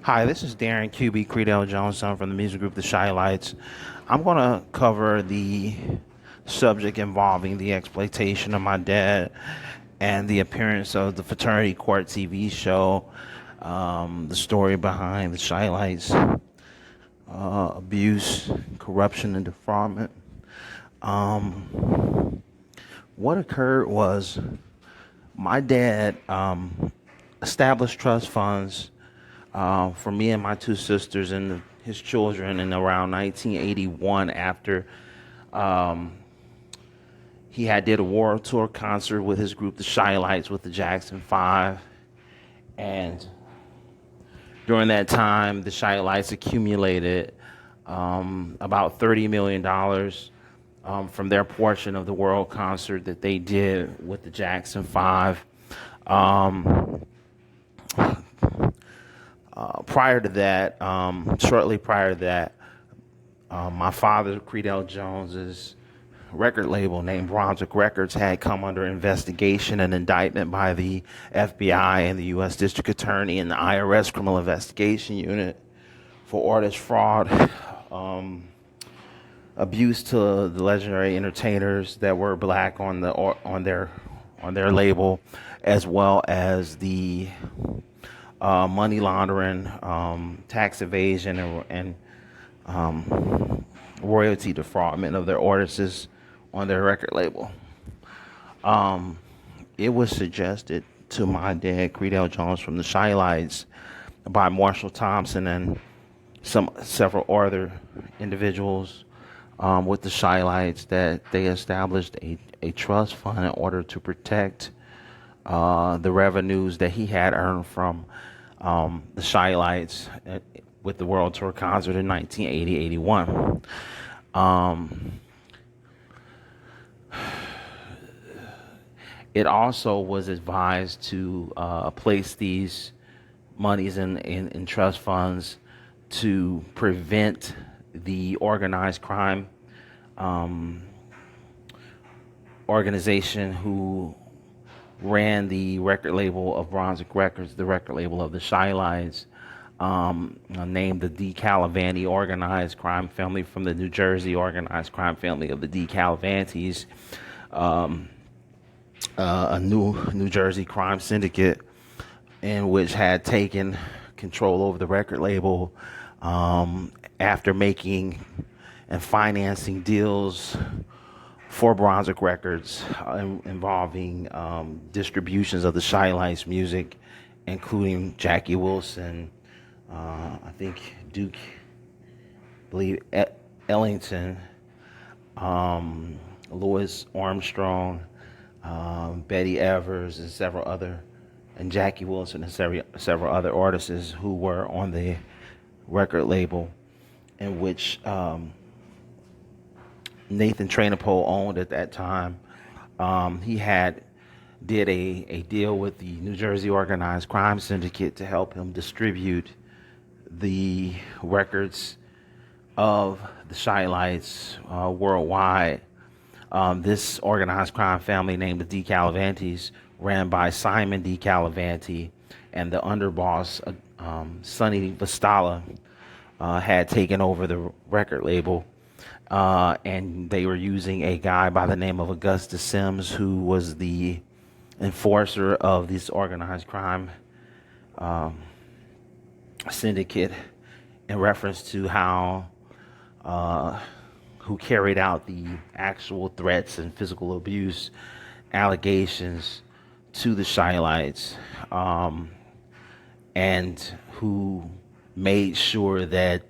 Hi, this is Darren QB Creadel Jones. I'm from the music group the Chi Lites. I'm going to cover the subject involving the exploitation of my dad and the appearance of the Fraternity Court TV show, the story behind the Chi Lites, abuse, corruption, and defraudment. What occurred was my dad established trust funds for me and my two sisters and his children in around 1981 after he had did a world tour concert with his group, the Chi Lites, with the Jackson 5. And during that time, the Chi Lites accumulated about $30 million from their portion of the world concert that they did with the Jackson 5. Prior to that, shortly prior to that, my father, Creadel Jones's record label named Brunswick Records had come under investigation and indictment by the FBI and the U.S. District Attorney and the IRS Criminal Investigation Unit for artist fraud, abuse to the legendary entertainers that were black on their label, as well as the money laundering, tax evasion, and royalty defraudment of their artists on their record label. It was suggested to my dad, Creadel Jones, from the Chi Lites by Marshall Thompson and several other individuals with the Chi Lites that they established a trust fund in order to protect the revenues that he had earned from the Chi Lites with the World Tour concert in 1980-81. It also was advised to place these monies in trust funds to prevent the organized crime organization who ran the record label of Brunswick Records, the record label of the Chi Lites, named the DeCalavanti organized crime family from the New Jersey organized crime family of the DeCalavantis, a New Jersey crime syndicate in which had taken control over the record label after making and financing deals for Brunswick Records involving distributions of the Chi Lites music, including Jackie Wilson, I think Duke, I believe Ellington, Louis Armstrong, Betty Evers, and Jackie Wilson and several other artists who were on the record label, in which Nathan Trainapole owned at that time. He did a deal with the New Jersey Organized Crime Syndicate to help him distribute the records of the Chi Lites worldwide. This organized crime family named the DeCalavantis, ran by Simon DeCalavanti, and the underboss, Sonny Vestala, had taken over the record label. And they were using a guy by the name of Augustus Sims, who was the enforcer of this organized crime syndicate, in reference to who carried out the actual threats and physical abuse allegations to the Chi Lites, and who made sure that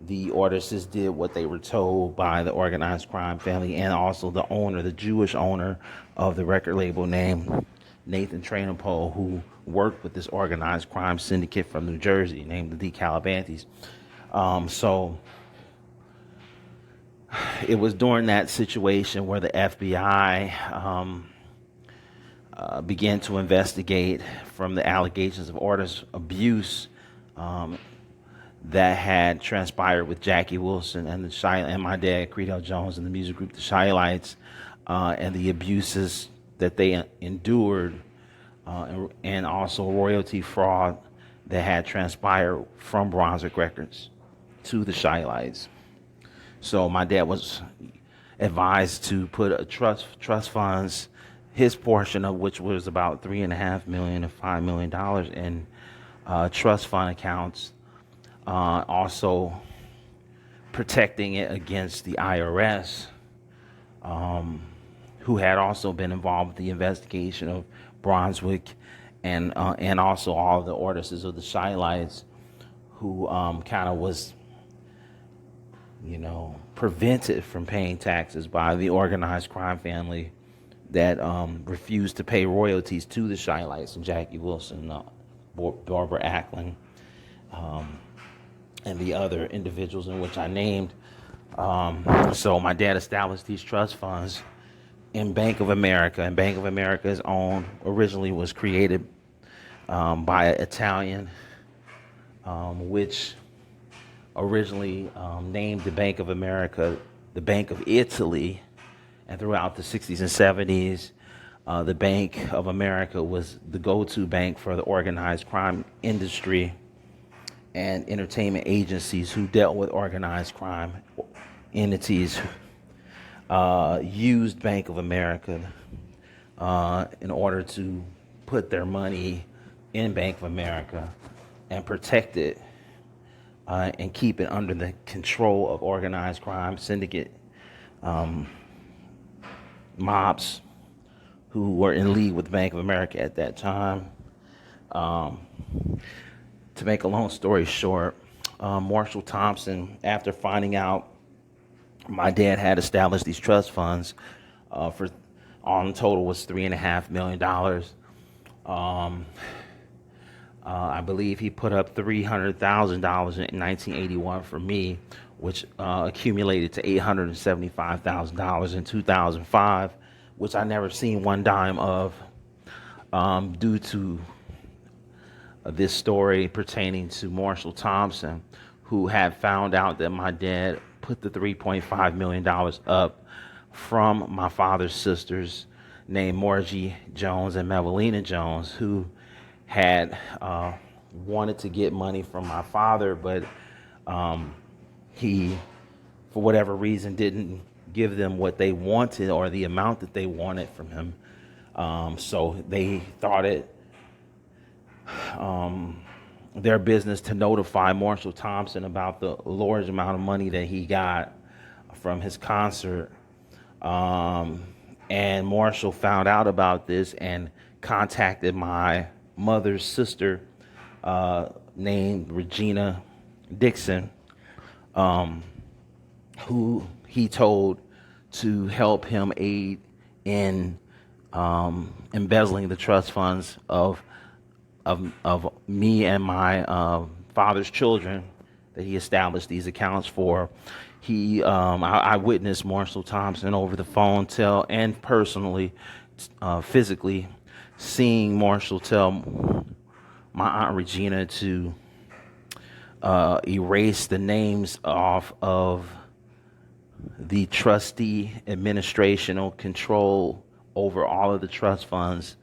the artists did what they were told by the organized crime family, and also the owner, the Jewish owner of the record label named Nathan Trainapole, who worked with this organized crime syndicate from New Jersey named the DeCalavantis. So it was during that situation where the FBI began to investigate from the allegations of artist abuse that had transpired with Jackie Wilson and and my dad, Creadel Jones, and the music group the Chi Lites, and the abuses that they endured, and also royalty fraud that had transpired from Brunswick Records to the Chi Lites. So my dad was advised to put a trust funds, his portion of which was about $3.5 to $5 million in trust fund accounts, also protecting it against the IRS, who had also been involved with the investigation of Brunswick, and also all the ordinances of the Chi Lites, who kind of was, prevented from paying taxes by the organized crime family that refused to pay royalties to the Chi Lites and Jackie Wilson, Barbara Ackland, and the other individuals in which I named. So my dad established these trust funds in Bank of America, and Bank of America's originally was created by an Italian, which originally named the Bank of America the Bank of Italy, and throughout the 60s and 70s, the Bank of America was the go-to bank for the organized crime industry and entertainment agencies who dealt with organized crime entities. Used Bank of America in order to put their money in Bank of America and protect it and keep it under the control of organized crime syndicate mobs who were in league with Bank of America at that time. To make a long story short, Marshall Thompson, after finding out my dad had established these trust funds for, on total was $3.5 million. I believe he put up $300,000 in 1981 for me, which accumulated to $875,000 in 2005, which I never seen one dime of, due to this story pertaining to Marshall Thompson, who had found out that my dad put the $3.5 million up from my father's sisters named Margie Jones and Melvina Jones, who had wanted to get money from my father, but he, for whatever reason, didn't give them what they wanted or the amount that they wanted from him. So they thought it their business to notify Marshall Thompson about the large amount of money that he got from his concert. And Marshall found out about this and contacted my mother's sister, named Regina Dixon, who he told to help him aid in embezzling the trust funds of me and my father's children that he established these accounts for. I witnessed Marshall Thompson over the phone and personally, physically, seeing Marshall tell my Aunt Regina to erase the names off of the trustee administrational control over all of the trust funds,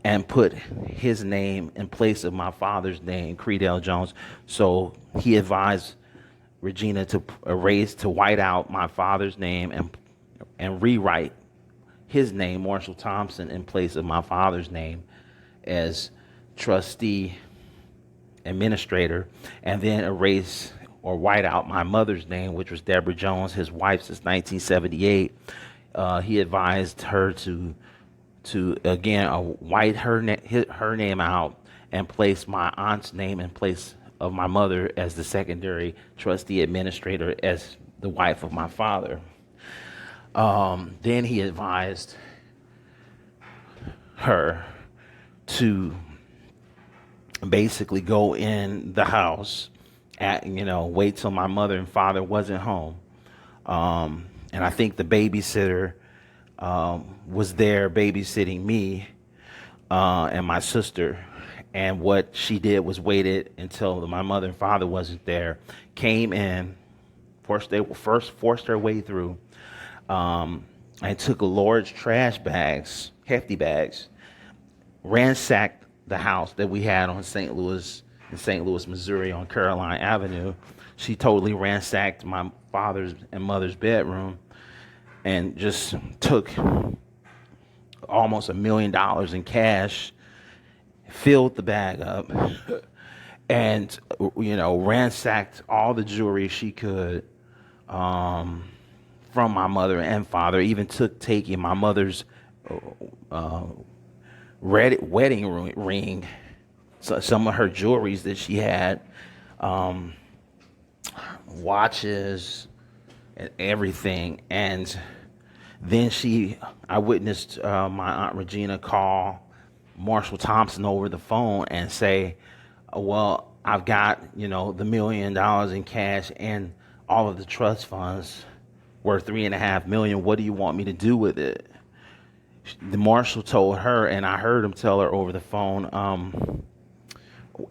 and put his name in place of my father's name, Creadel Jones. So he advised Regina to white out my father's name and rewrite his name, Marshall Thompson, in place of my father's name as trustee administrator, and then erase or white out my mother's name, which was Deborah Jones, his wife since 1978. He advised her to again white her name out and place my aunt's name in place of my mother as the secondary trustee administrator as the wife of my father. Then he advised her to basically go in the house wait till my mother and father wasn't home. And I think the babysitter was there babysitting me and my sister. And what she did was waited until my mother and father wasn't there, came in, forced their way through, and took a large trash bags, hefty bags, ransacked the house that we had on in St. Louis, Missouri, on Caroline Avenue. She totally ransacked my father's and mother's bedroom and just took almost $1 million in cash, filled the bag up, and ransacked all the jewelry she could from my mother and father. Even taking my mother's wedding ring, so some of her jewelries that she had, watches and everything. And then I witnessed my Aunt Regina call Marshall Thompson over the phone and say, well, I've got, the $1 million in cash and all of the trust funds worth $3.5 million. What do you want me to do with it? The marshal told her, and I heard him tell her over the phone,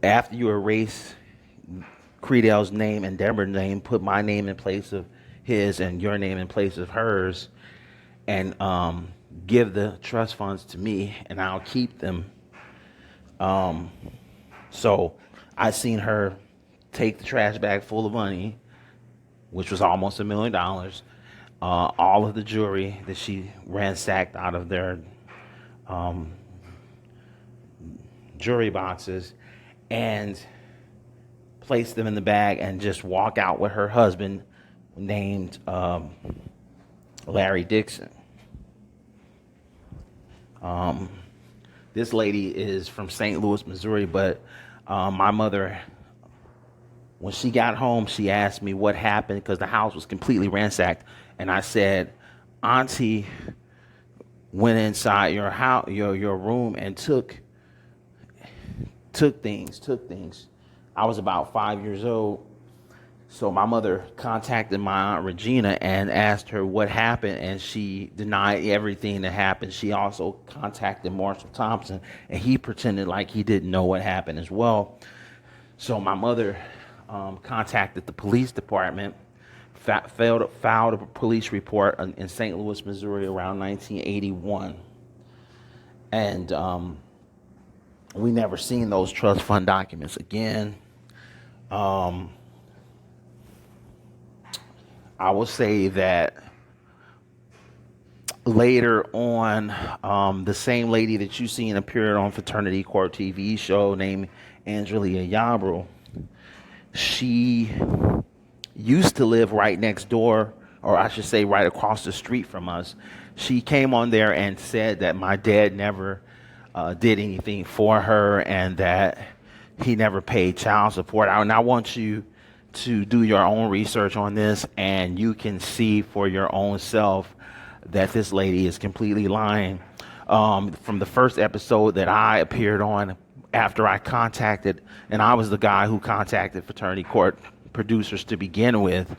after you erase Creadel's name and Deborah's name, put my name in place of his and your name in place of hers, and give the trust funds to me, and I'll keep them. So I seen her take the trash bag full of money, which was almost $1 million, all of the jewelry that she ransacked out of their jewelry boxes, and place them in the bag and just walk out with her husband named Larry Dixon. This lady is from St. Louis, Missouri, but my mother, when she got home, she asked me what happened because the house was completely ransacked. And I said, Auntie went inside your house, your room, and took things. I was about 5 years old. So my mother contacted my Aunt Regina and asked her what happened, and she denied everything that happened. She also contacted Marshall Thompson, and he pretended like he didn't know what happened as well. So my mother contacted the police department, filed a police report in St. Louis, Missouri around 1981. And we never seen those trust fund documents again. I will say that later on, the same lady that you seen appeared on Fraternity Court TV show named Angelia Yarbrough, she used to live right next door, or I should say right across the street from us. She came on there and said that my dad never did anything for her and that he never paid child support. And I want you to do your own research on this, and you can see for your own self that this lady is completely lying. From the first episode that I appeared on after I contacted, and I was the guy who contacted Fraternity Court producers to begin with,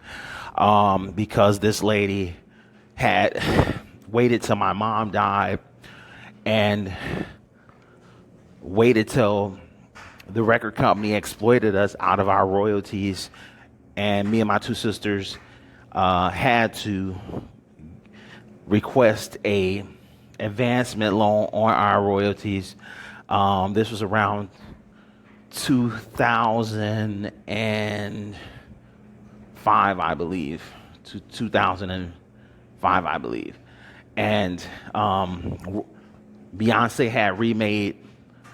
because this lady had waited till my mom died and waited till the record company exploited us out of our royalties, and me and my two sisters had to request a advancement loan on our royalties. This was around 2005, I believe. 2005, I believe. And Beyonce had remade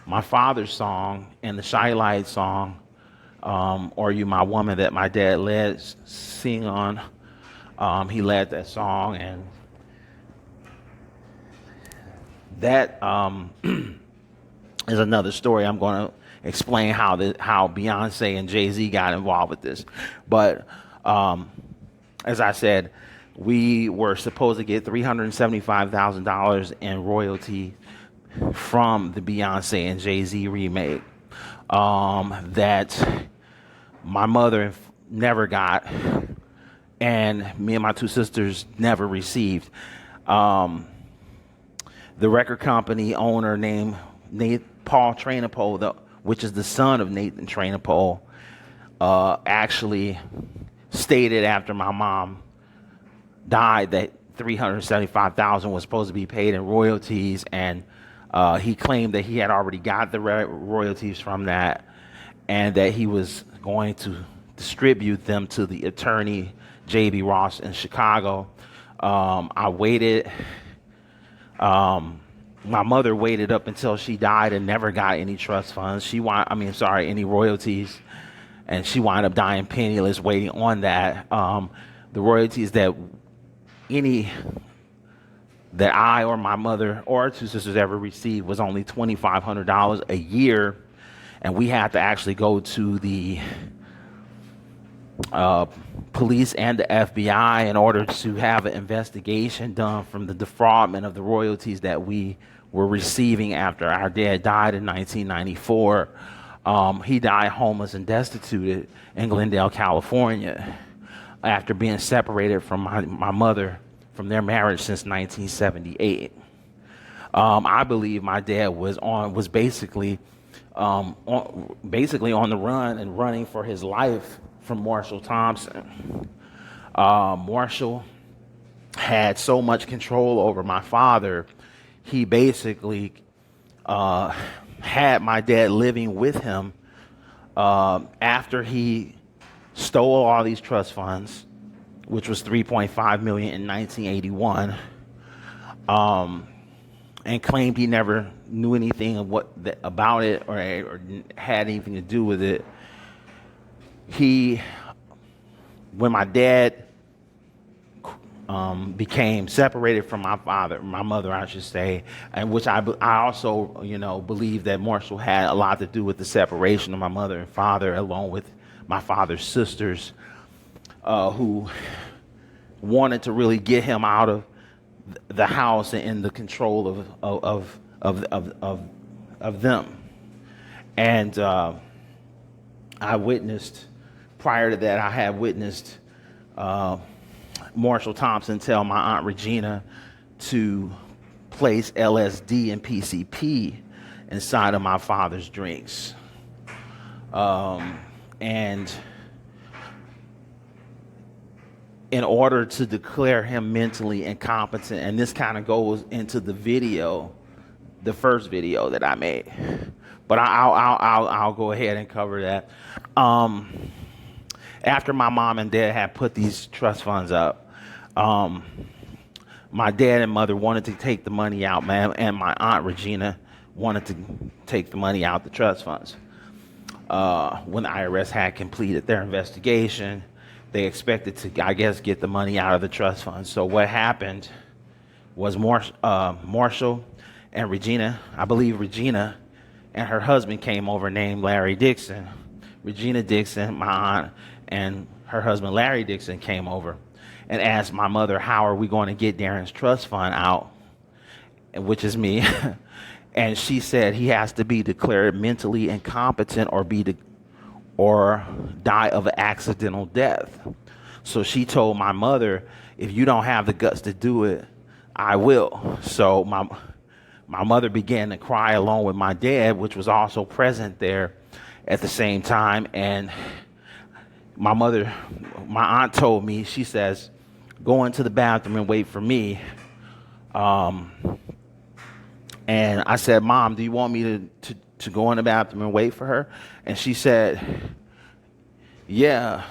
my father's song and the Chi Lites song, Are You My Woman, that my dad led sing on. He led that song, and that is another story. I'm going to explain how Beyonce and Jay-Z got involved with this. But as I said, we were supposed to get $375,000 in royalty from the Beyonce and Jay-Z remake that my mother never got, and me and my two sisters never received. The record company owner named Paul Trainapole, which is the son of Nathan Trainapole, actually stated after my mom died that $375,000 was supposed to be paid in royalties, and He claimed that he had already got the royalties from that, and that he was going to distribute them to the attorney J.B. Ross in Chicago. I waited. My mother waited up until she died and never got any trust funds. Any royalties, and she wound up dying penniless, waiting on that. The royalties any that I or my mother or two sisters ever received was only $2,500 a year, and we had to actually go to the police and the FBI in order to have an investigation done from the defraudment of the royalties that we were receiving after our dad died in 1994. He died homeless and destitute in Glendale, California, after being separated from my mother from their marriage since 1978. I believe my dad was basically on the run and running for his life from Marshall Thompson. Marshall had so much control over my father. He basically had my dad living with him after he stole all these trust funds, which was $3.5 million in 1981, and claimed he never knew anything about it or had anything to do with it. When my dad became separated from my mother, I should say, and which I also, believe that Marshall had a lot to do with the separation of my mother and father, along with my father's sisters, who wanted to really get him out of the house and in the control of them. And prior to that, I had witnessed Marshall Thompson tell my Aunt Regina to place LSD and PCP inside of my father's drinks. And in order to declare him mentally incompetent, and this kind of goes into the first video that I made, but I'll go ahead and cover that. After my mom and dad had put these trust funds up, my dad and mother wanted to take the money out, man, and my Aunt Regina wanted to take the money out the trust funds. When the IRS had completed their investigation, they expected to, I guess, get the money out of the trust funds. So what happened was Marshall and Regina, I believe Regina and her husband came over named Larry Dixon. Regina Dixon, my aunt, and her husband Larry Dixon came over and asked my mother, how are we going to get Darren's trust fund out, which is me. And she said he has to be declared mentally incompetent or die of an accidental death. So she told my mother, if you don't have the guts to do it, I will. So my mother began to cry along with my dad, which was also present there at the same time. And my aunt told me, she says, go into the bathroom and wait for me. And I said, Mom, do you want me to go in the bathroom and wait for her? And she said, yeah,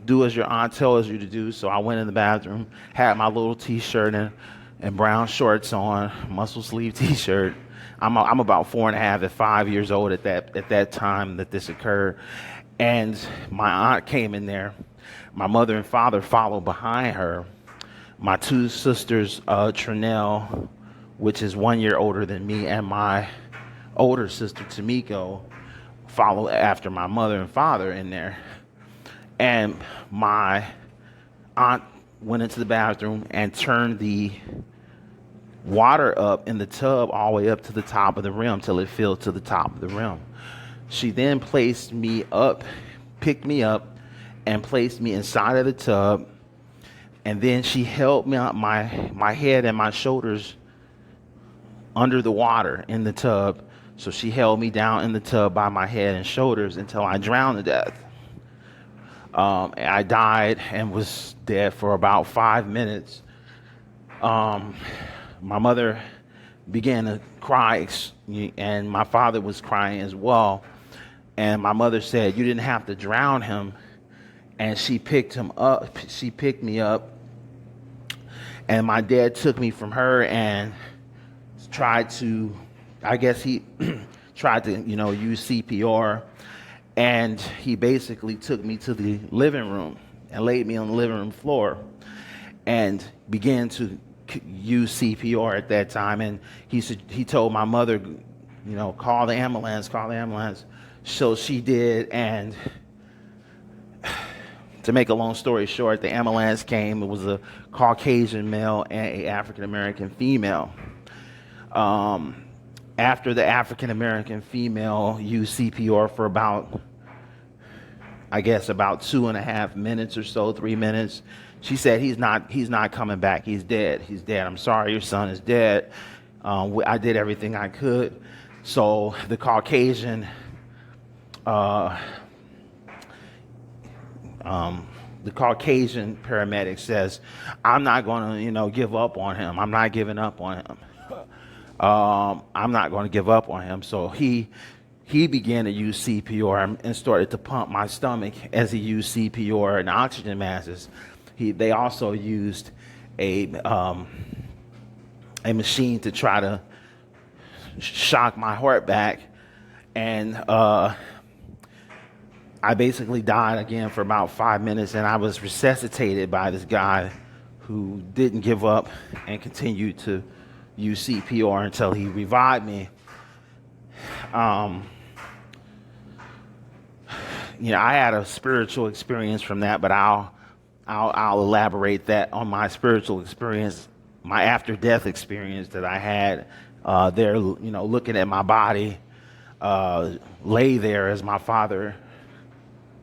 do as your aunt tells you to do. So I went in the bathroom, had my little T-shirt and brown shorts on, muscle sleeve T-shirt. I'm about 4.5 to 5 years old at that time that this occurred. And my aunt came in there. My mother and father followed behind her. My two sisters, Trinell, which is 1 year older than me, and my older sister, Tamiko, followed after my mother and father in there. And my aunt went into the bathroom and turned the water up in the tub all the way up to the top of the rim till it filled to the top of the rim. She then picked me up, and placed me inside of the tub. And then she held me up my head and my shoulders under the water in the tub. So she held me down in the tub by my head and shoulders until I drowned to death. I died and was dead for about 5 minutes. My mother began to cry, and my father was crying as well. And my mother said, "You didn't have to drown him." And she picked him up. She picked me up, and my dad took me from her and tried to, I guess he tried to, use CPR. And he basically took me to the living room and laid me on the living room floor and began to use CPR at that time. And he told my mother, call the ambulance, call the ambulance. So she did. And to make a long story short, the ambulance came. It was a Caucasian male and an African-American female. After the African-American female used CPR for about 2.5 minutes or so, 3 minutes, she said, he's not coming back. He's dead. He's dead. I'm sorry, your son is dead. I did everything I could. So the Caucasian paramedic says, "I'm not going to, give up on him. I'm not giving up on him. I'm not going to give up on him." So he began to use CPR and started to pump my stomach as he used CPR and oxygen masks. They also used a machine to try to shock my heart back, and I basically died again for about 5 minutes, and I was resuscitated by this guy who didn't give up and continued to use CPR until he revived me. I had a spiritual experience from that, but I'll elaborate that on my spiritual experience, my after-death experience that I had there, looking at my body lay there as my father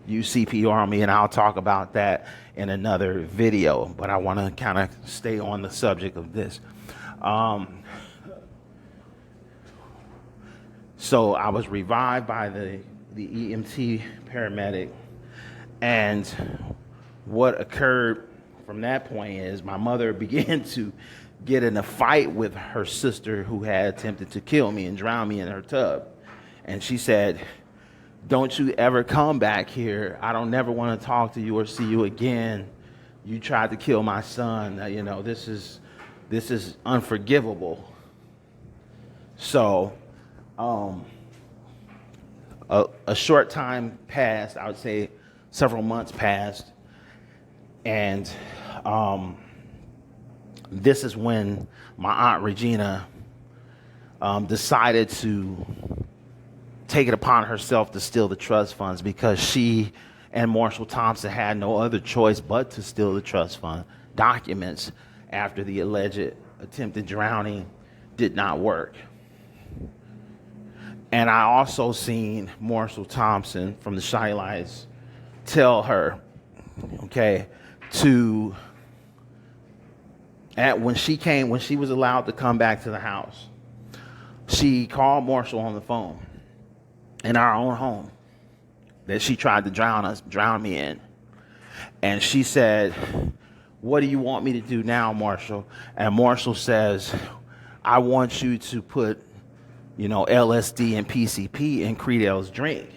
used CPR on me, and I'll talk about that in another video, but I want to kind of stay on the subject of this. So I was revived by the EMT paramedic, and what occurred from that point is my mother began to get in a fight with her sister who had attempted to kill me and drown me in her tub. And she said, "Don't you ever come back here. I don't never want to talk to you or see you again. You tried to kill my son. This is unforgivable." So a short time passed. I would say several months passed, and this is when my Aunt Regina decided to take it upon herself to steal the trust funds, because she and Marshall Thompson had no other choice but to steal the trust fund documents after the alleged attempted drowning did not work. And I also seen Marshall Thompson from the Chi Lites tell her, when she was allowed to come back to the house, she called Marshall on the phone in our own home that she tried to drown me in. And she said, "What do you want me to do now, Marshall?" And Marshall says, "I want you to put, LSD and PCP in Creadel's drink,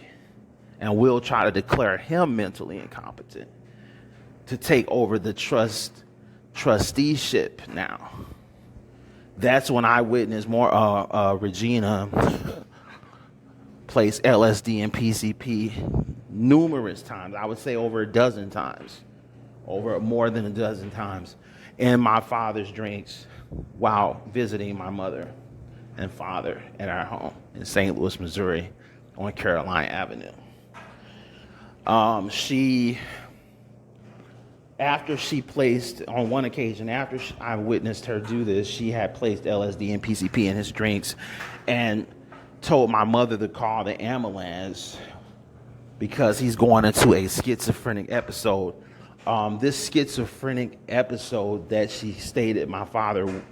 and we'll try to declare him mentally incompetent to take over the trusteeship now." That's when I witnessed Regina place LSD and PCP numerous times. I would say over more than a dozen times in my father's drinks while visiting my mother and father at our home in St. Louis, Missouri on Caroline Avenue. After I witnessed her do this, she had placed LSD and PCP in his drinks and told my mother to call the ambulance because he's going into a schizophrenic episode. This schizophrenic episode that she stated my father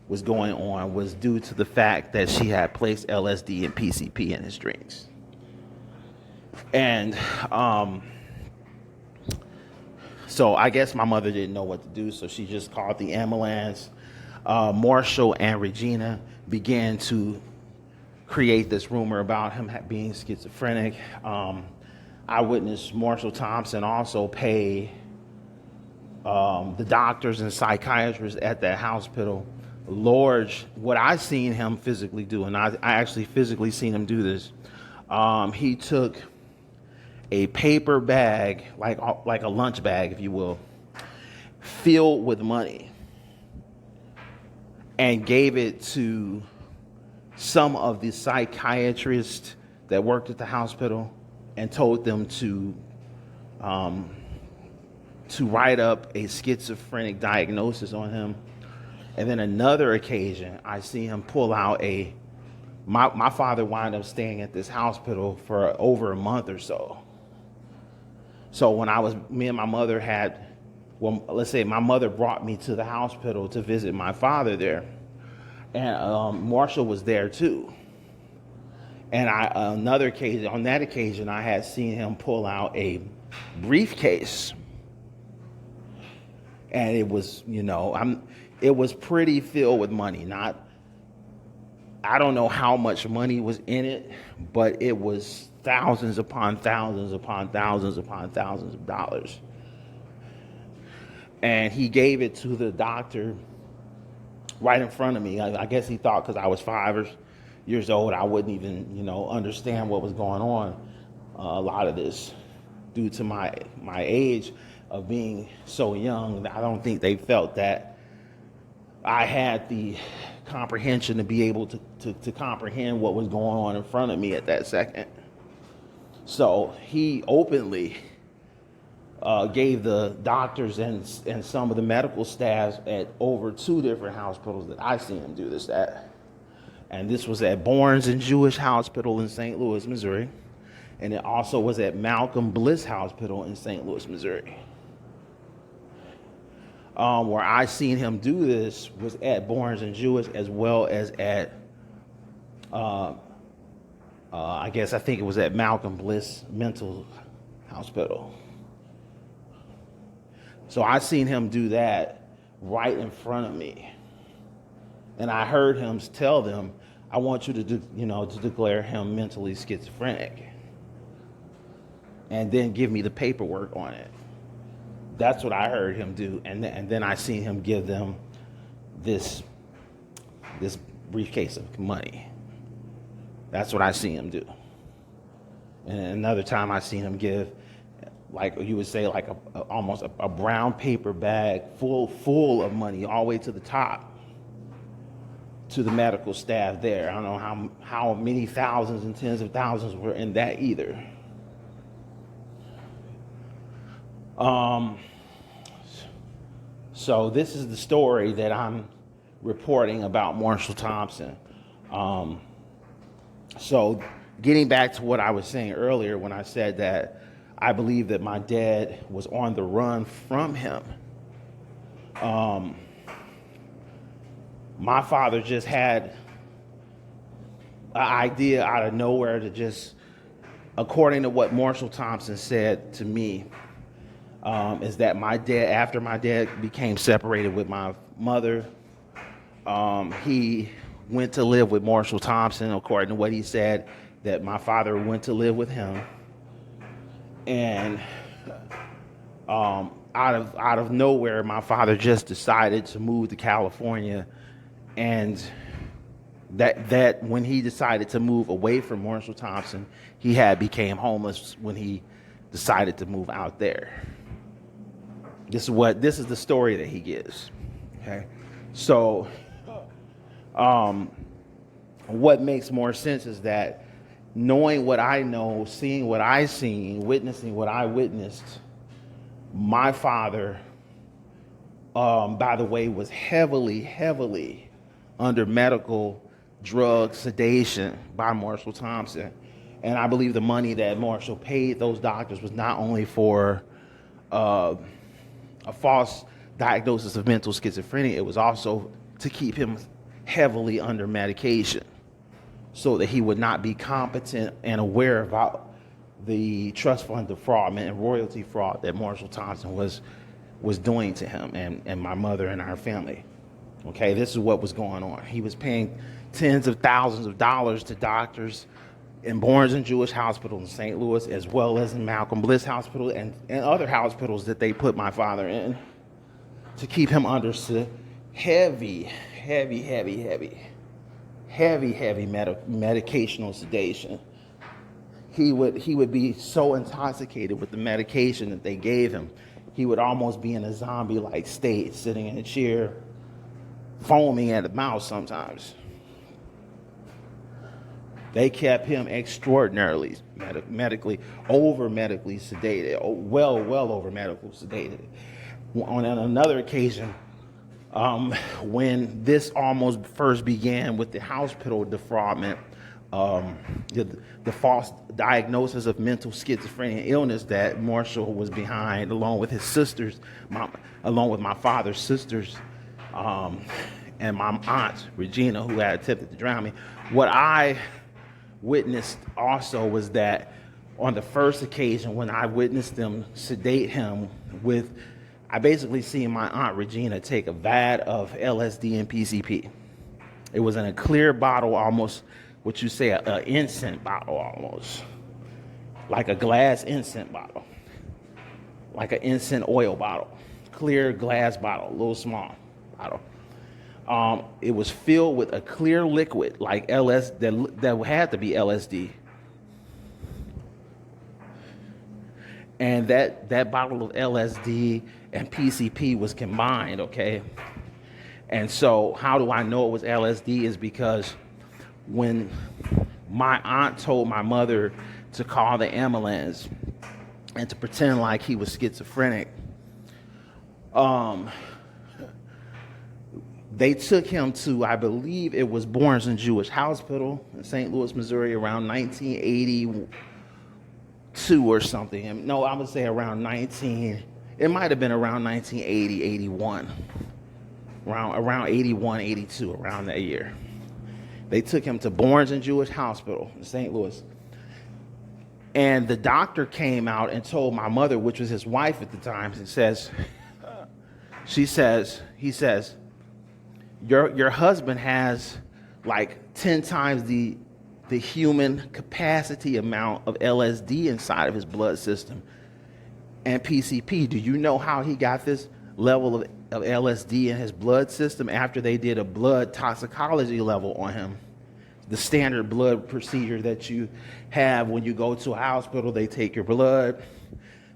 was going on was due to the fact that she had placed LSD and PCP in his drinks. And so I guess my mother didn't know what to do, so she just called the ambulance. Marshall and Regina began to create this rumor about him being schizophrenic. Eyewitness Marshall Thompson also paid the doctors and psychiatrists at that hospital large, what I seen him physically do, and I actually physically seen him do this. He took a paper bag, like a lunch bag, if you will, filled with money, and gave it to some of the psychiatrists that worked at the hospital, and told them to write up a schizophrenic diagnosis on him. And then another occasion, I see him pull out my father wound up staying at this hospital for over a month or so. So when me and my mother let's say my mother brought me to the hospital to visit my father there. And Marshall was there too. And on that occasion, I had seen him pull out a briefcase. And it was, it was pretty filled with money. I don't know how much money was in it, but it was thousands upon thousands upon thousands upon thousands of dollars. And he gave it to the doctor right in front of me. I guess he thought because I was 5 years old, I wouldn't even, understand what was going on. A lot of this, due to my age of being so young, I don't think they felt that I had the comprehension to be able to comprehend what was going on in front of me at that second. So he openly gave the doctors and some of the medical staffs at over 2 different hospitals that I seen him do this at. And this was at Barnes and Jewish Hospital in St. Louis, Missouri. And it also was at Malcolm Bliss Hospital in St. Louis, Missouri. Where I seen him do this was at Barnes and Jewish, as well as at, I think it was at Malcolm Bliss Mental Hospital. So I seen him do that right in front of me. And I heard him tell them, I want you to to declare him mentally schizophrenic. And then give me the paperwork on it. That's what I heard him do. And then I seen him give them this briefcase of money. That's what I seen him do. And another time I seen him give, like you would say, like almost a brown paper bag full of money all the way to the top to the medical staff there. I don't know how many thousands and tens of thousands were in that either. So this is the story that I'm reporting about Marshall Thompson. So getting back to what I was saying earlier when I said that I believe that my dad was on the run from him. My father just had an idea out of nowhere to just, according to what Marshall Thompson said to me, is that after my dad became separated with my mother, he went to live with Marshall Thompson, according to what he said, that my father went to live with him. And out of nowhere, my father just decided to move to California, and that when he decided to move away from Marshall Thompson, he became homeless when he decided to move out there. This is the story that he gives. Okay, so what makes more sense is that knowing what I know, seeing what I seen, witnessing what I witnessed, my father, by the way, was heavily under medical drug sedation by Marshall Thompson. And I believe the money that Marshall paid those doctors was not only for a false diagnosis of mental schizophrenia, it was also to keep him heavily under medication so that he would not be competent and aware about the trust fund defraudment and royalty fraud that Marshall Thompson was doing to him and my mother and our family. Okay, this is what was going on. He was paying tens of thousands of dollars to doctors in Barnes and Jewish Hospital in St. Louis, as well as in Malcolm Bliss Hospital and other hospitals that they put my father in, to keep him under heavy medicational sedation. He would be so intoxicated with the medication that they gave him, he would almost be in a zombie-like state, sitting in a chair, foaming at the mouth sometimes. They kept him extraordinarily medically sedated, well over medically sedated. On another occasion, when this almost first began with the hospital defraudment, the false diagnosis of mental schizophrenia illness that Marshall was behind, along with his sisters, along with my father's sisters, and my aunt Regina, who had attempted to drown me. What I witnessed also was that on the first occasion when I witnessed them sedate him with, I basically seen my aunt Regina take a vat of LSD and PCP. It was in a clear bottle, almost what you say, an incense bottle, almost like a glass incense bottle, like an incense oil bottle, clear glass bottle, a little small bottle. It was filled with a clear liquid like that had to be LSD. And that bottle of LSD and PCP was combined, okay? And so how do I know it was LSD is because when my aunt told my mother to call the ambulance and to pretend like he was schizophrenic, they took him to, I believe it was Barnes and Jewish Hospital in St. Louis, Missouri, around 1982 or something. No, I would say around it might have been around 1980, 81. Around 81, 82, around that year. They took him to Barnes and Jewish Hospital in St. Louis. And the doctor came out and told my mother, which was his wife at the time, he says, your husband has like 10 times the human capacity amount of LSD inside of his blood system and PCP. Do you know how he got this level of LSD in his blood system after they did a blood toxicology level on him? The standard blood procedure that you have when you go to a hospital, they take your blood,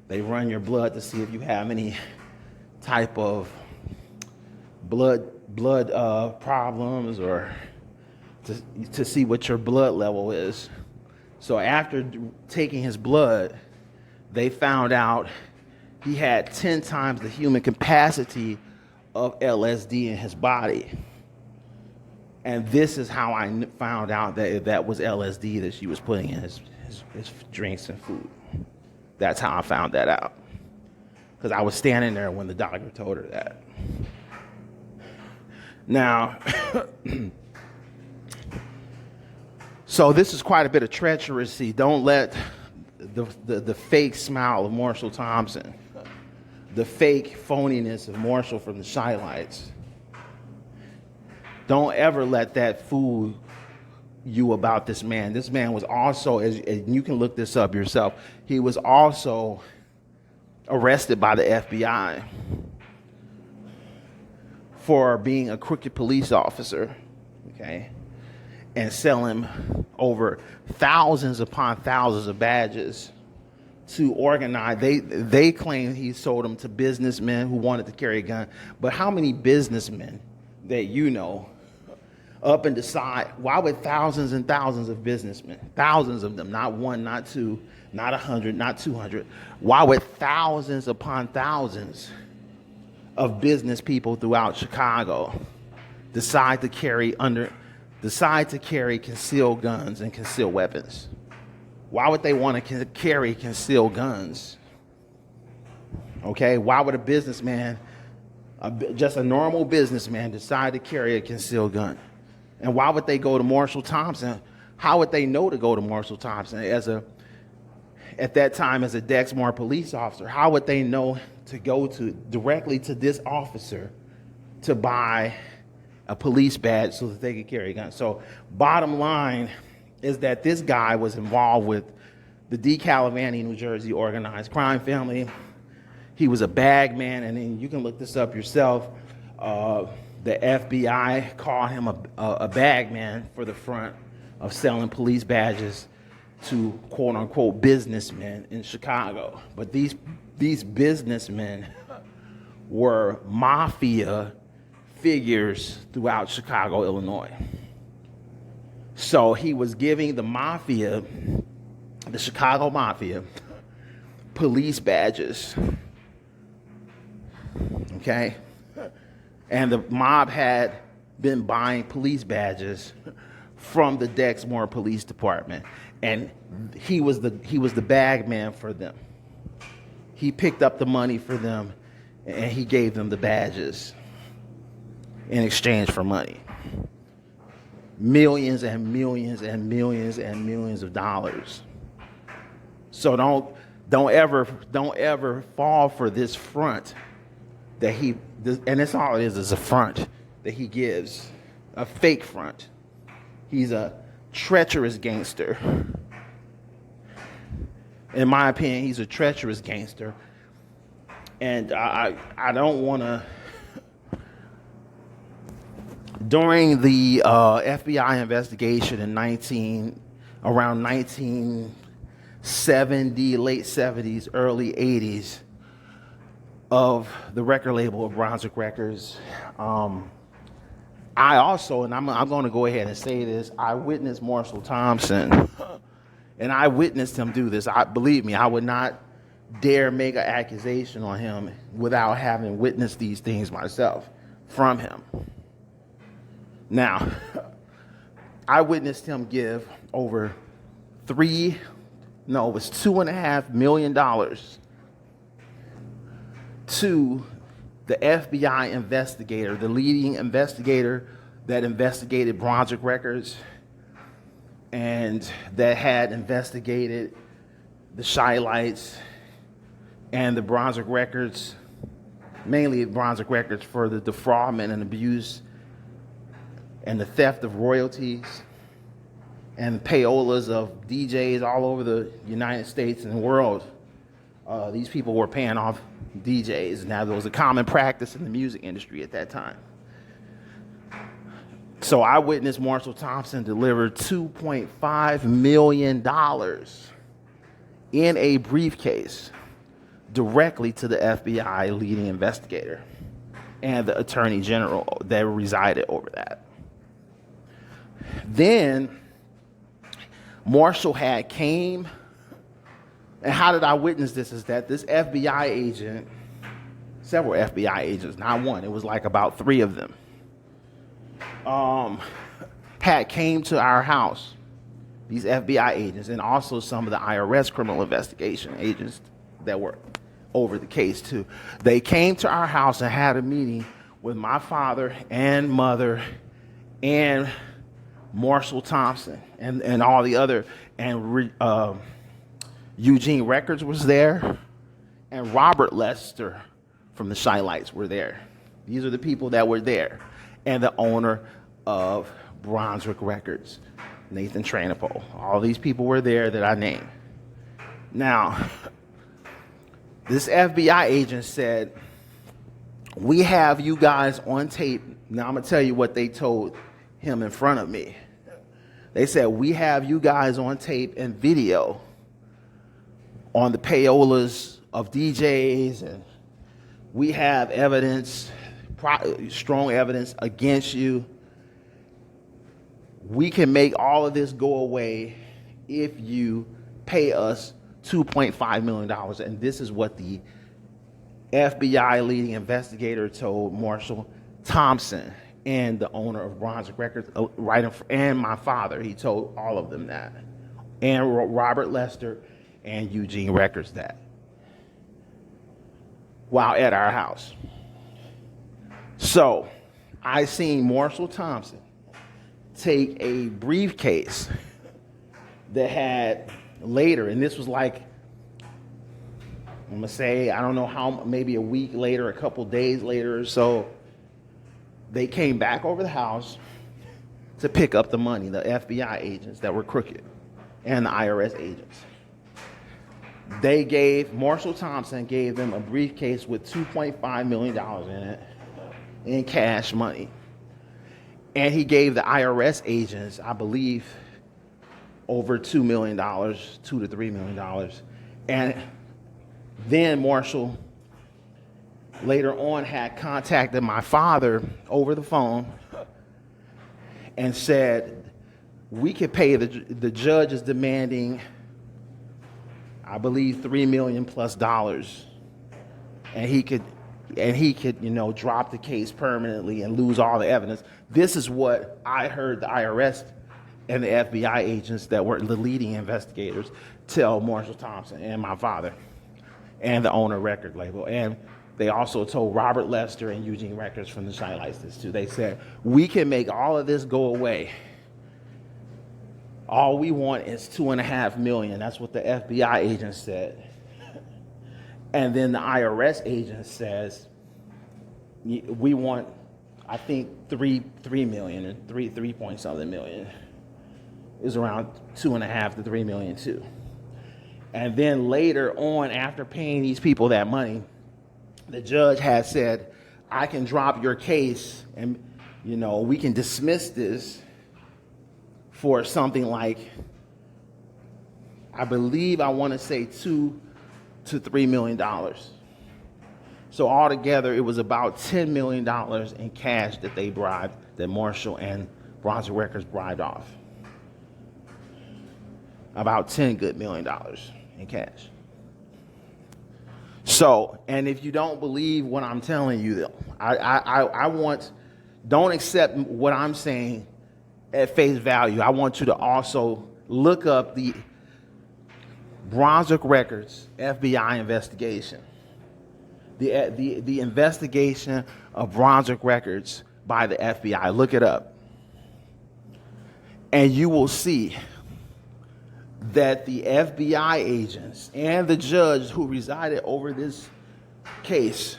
they run your blood to see if you have any type of blood problems, or to see what your blood level is. So after taking his blood, they found out he had 10 times the human capacity of LSD in his body. And this is how I found out that was LSD that she was putting in his drinks and food. That's how I found that out, because I was standing there when the doctor told her that. Now, so this is quite a bit of treachery. Don't let the fake smile of Marshall Thompson, the fake phoniness of Marshall from the Chi Lites, don't ever let that fool you about this man. This man was also, as you can look this up yourself, he was also arrested by the FBI for being a crooked police officer, okay, and selling over thousands upon thousands of badges to organize. They claim he sold them to businessmen who wanted to carry a gun. But how many businessmen that you know up and decide, why would thousands and thousands of businessmen, thousands of them, not one, not two, not 100, not 200, why would thousands upon thousands of business people throughout Chicago decide to carry concealed guns and concealed weapons? Why would they want to carry concealed guns? Okay, why would a businessman, just a normal businessman, decide to carry a concealed gun? And why would they go to Marshall Thompson? How would they know to go to Marshall Thompson at that time as a Dexmar police officer? How would they know to go directly to this officer to buy a police badge so that they could carry guns. So bottom line is that this guy was involved with the DeKalb, New Jersey organized crime family. He was a bag man, and then you can look this up yourself. The FBI called him a bag man for the front of selling police badges to quote unquote businessmen in Chicago. But these businessmen were mafia figures throughout Chicago, Illinois. So he was giving the mafia, the Chicago mafia, police badges. Okay? And the mob had been buying police badges from the Dexmoor Police Department. And he was the bag man for them. He picked up the money for them and he gave them the badges in exchange for money. Millions and millions and millions and millions of dollars. So don't ever fall for this front that and that's all it is a front that he gives, a fake front. He's a treacherous gangster. In my opinion, he's a treacherous gangster. And I don't want to. During the FBI investigation in around 1970, late 70s, early 80s, of the record label of Brunswick Records, I also, and I'm going to go ahead and say this, I witnessed Marshall Thompson, and I witnessed him do this. Believe me, I would not dare make an accusation on him without having witnessed these things myself from him. Now, I witnessed him give over $2.5 million to the FBI investigator, the leading investigator that investigated Brunswick Records and that had investigated the Chi Lites and the Brunswick Records, mainly Brunswick Records, for the defraudment and abuse and the theft of royalties and payolas of DJs all over the United States and the world. These people were paying off DJs. Now, there was a common practice in the music industry at that time. So I witnessed Marshall Thompson deliver $2.5 million in a briefcase directly to the FBI leading investigator and the attorney general that resided over that. Then Marshall had came, and how did I witness this? Is that this FBI agent, several FBI agents, not one, it was like about 3 of them, had came to our house, these FBI agents, and also some of the IRS criminal investigation agents that were over the case too. They came to our house and had a meeting with my father and mother and Marshall Thompson and all the other, and Eugene Records was there, and Robert Lester from the Chi Lites were there. These are the people that were there, and the owner of Brunswick Records, Nathan Trainapo. All these people were there that I named. Now, this FBI agent said, "We have you guys on tape." Now, I'm going to tell you what they told him in front of me. They said, "We have you guys on tape and video on the payolas of DJs, and we have evidence, strong evidence against you. We can make all of this go away if you pay us $2.5 million. And this is what the FBI leading investigator told Marshall Thompson and the owner of Brunswick Records, and my father. He told all of them that, and Robert Lester and Eugene Records that, while at our house. So I seen Marshall Thompson take a briefcase that had later, and this was like, I'm gonna say, I don't know how, maybe a week later, a couple days later or so, They came back over the house to pick up the money, the FBI agents that were crooked and the IRS agents. Marshall Thompson gave them a briefcase with $2.5 million in it in cash money. And he gave the IRS agents, I believe, over $2 million, $2 to $3 million. And then Marshall later on had contacted my father over the phone and said, we could pay, the judge is demanding, I believe, $3 million plus dollars. And he could, drop the case permanently and lose all the evidence. This is what I heard the IRS and the FBI agents that were the leading investigators tell Marshall Thompson and my father and the owner record label. And they also told Robert Lester and Eugene Records from the Chi Lites this too. They said, we can make all of this go away. All we want is $2.5 million. That's what the FBI agent said. And then the IRS agent says, we want, I think, $3 million and 3 point something million. It was around 2.5 to 3 million too. And then later on, after paying these people that money, the judge had said, I can drop your case and, we can dismiss this for something like, I believe, I want to say $2 to $3 million. So altogether, it was about $10 million in cash that they bribed, that Marshall and Brunswick Records bribed off. About $10 good million in cash. So, and if you don't believe what I'm telling you, don't accept what I'm saying at face value. I want you to also look up the Brunswick Records FBI investigation. The investigation of Brunswick Records by the FBI. Look it up. And you will see that the FBI agents and the judge who resided over this case,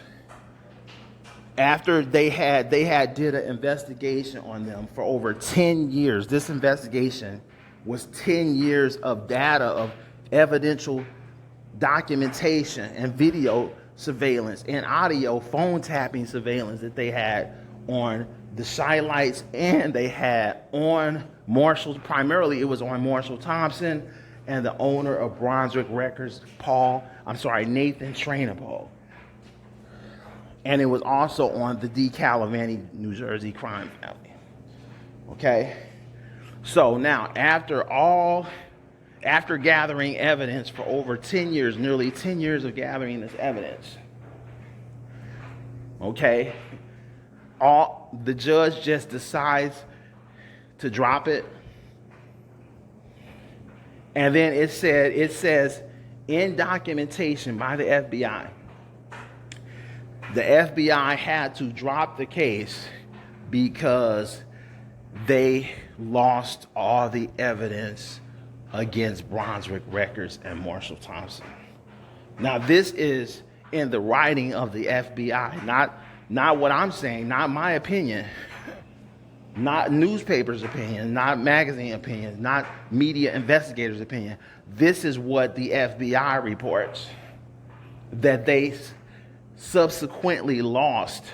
after they did an investigation on them for over 10 years. This investigation was 10 years of data, of evidential documentation and video surveillance and audio phone tapping surveillance that they had on the Chi Lites, and they had on Marshall. Primarily it was on Marshall Thompson and the owner of Brunswick Records, Nathan Trainable. And it was also on the DeCalavani, New Jersey crime family. Okay? So now, after gathering evidence for over 10 years, nearly 10 years of gathering this evidence, okay, the judge just decides to drop it. And then it says in documentation by the FBI had to drop the case because they lost all the evidence against Brunswick Records and Marshall Thompson. Now, this is in the writing of the FBI, not what I'm saying, not my opinion, not newspapers' opinion, not magazine opinion, not media investigators' opinion. This is what the FBI reports, that they subsequently lost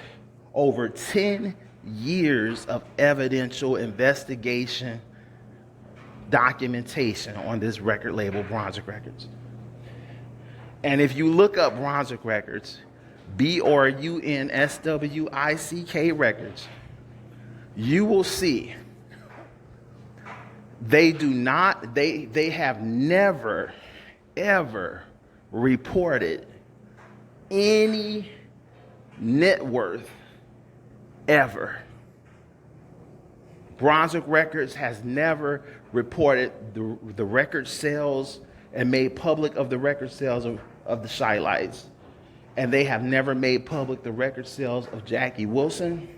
over 10 years of evidential investigation documentation on this record label, Brunswick Records. And if you look up Brunswick Records, BRUNSWICK Records, you will see they have never, ever reported any net worth ever. Brunswick Records has never reported the record sales and made public of the record sales of the Chi Lites. And they have never made public the record sales of Jackie Wilson.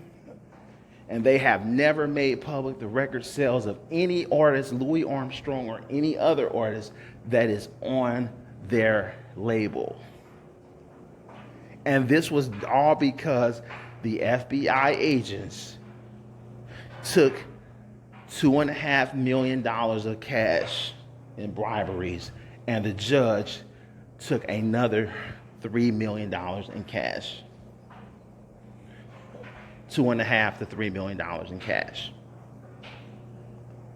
And they have never made public the record sales of any artist, Louis Armstrong or any other artist that is on their label. And this was all because the FBI agents took $2.5 million of cash in briberies, and the judge took another $3 million in cash. $2.5 to $3 million in cash.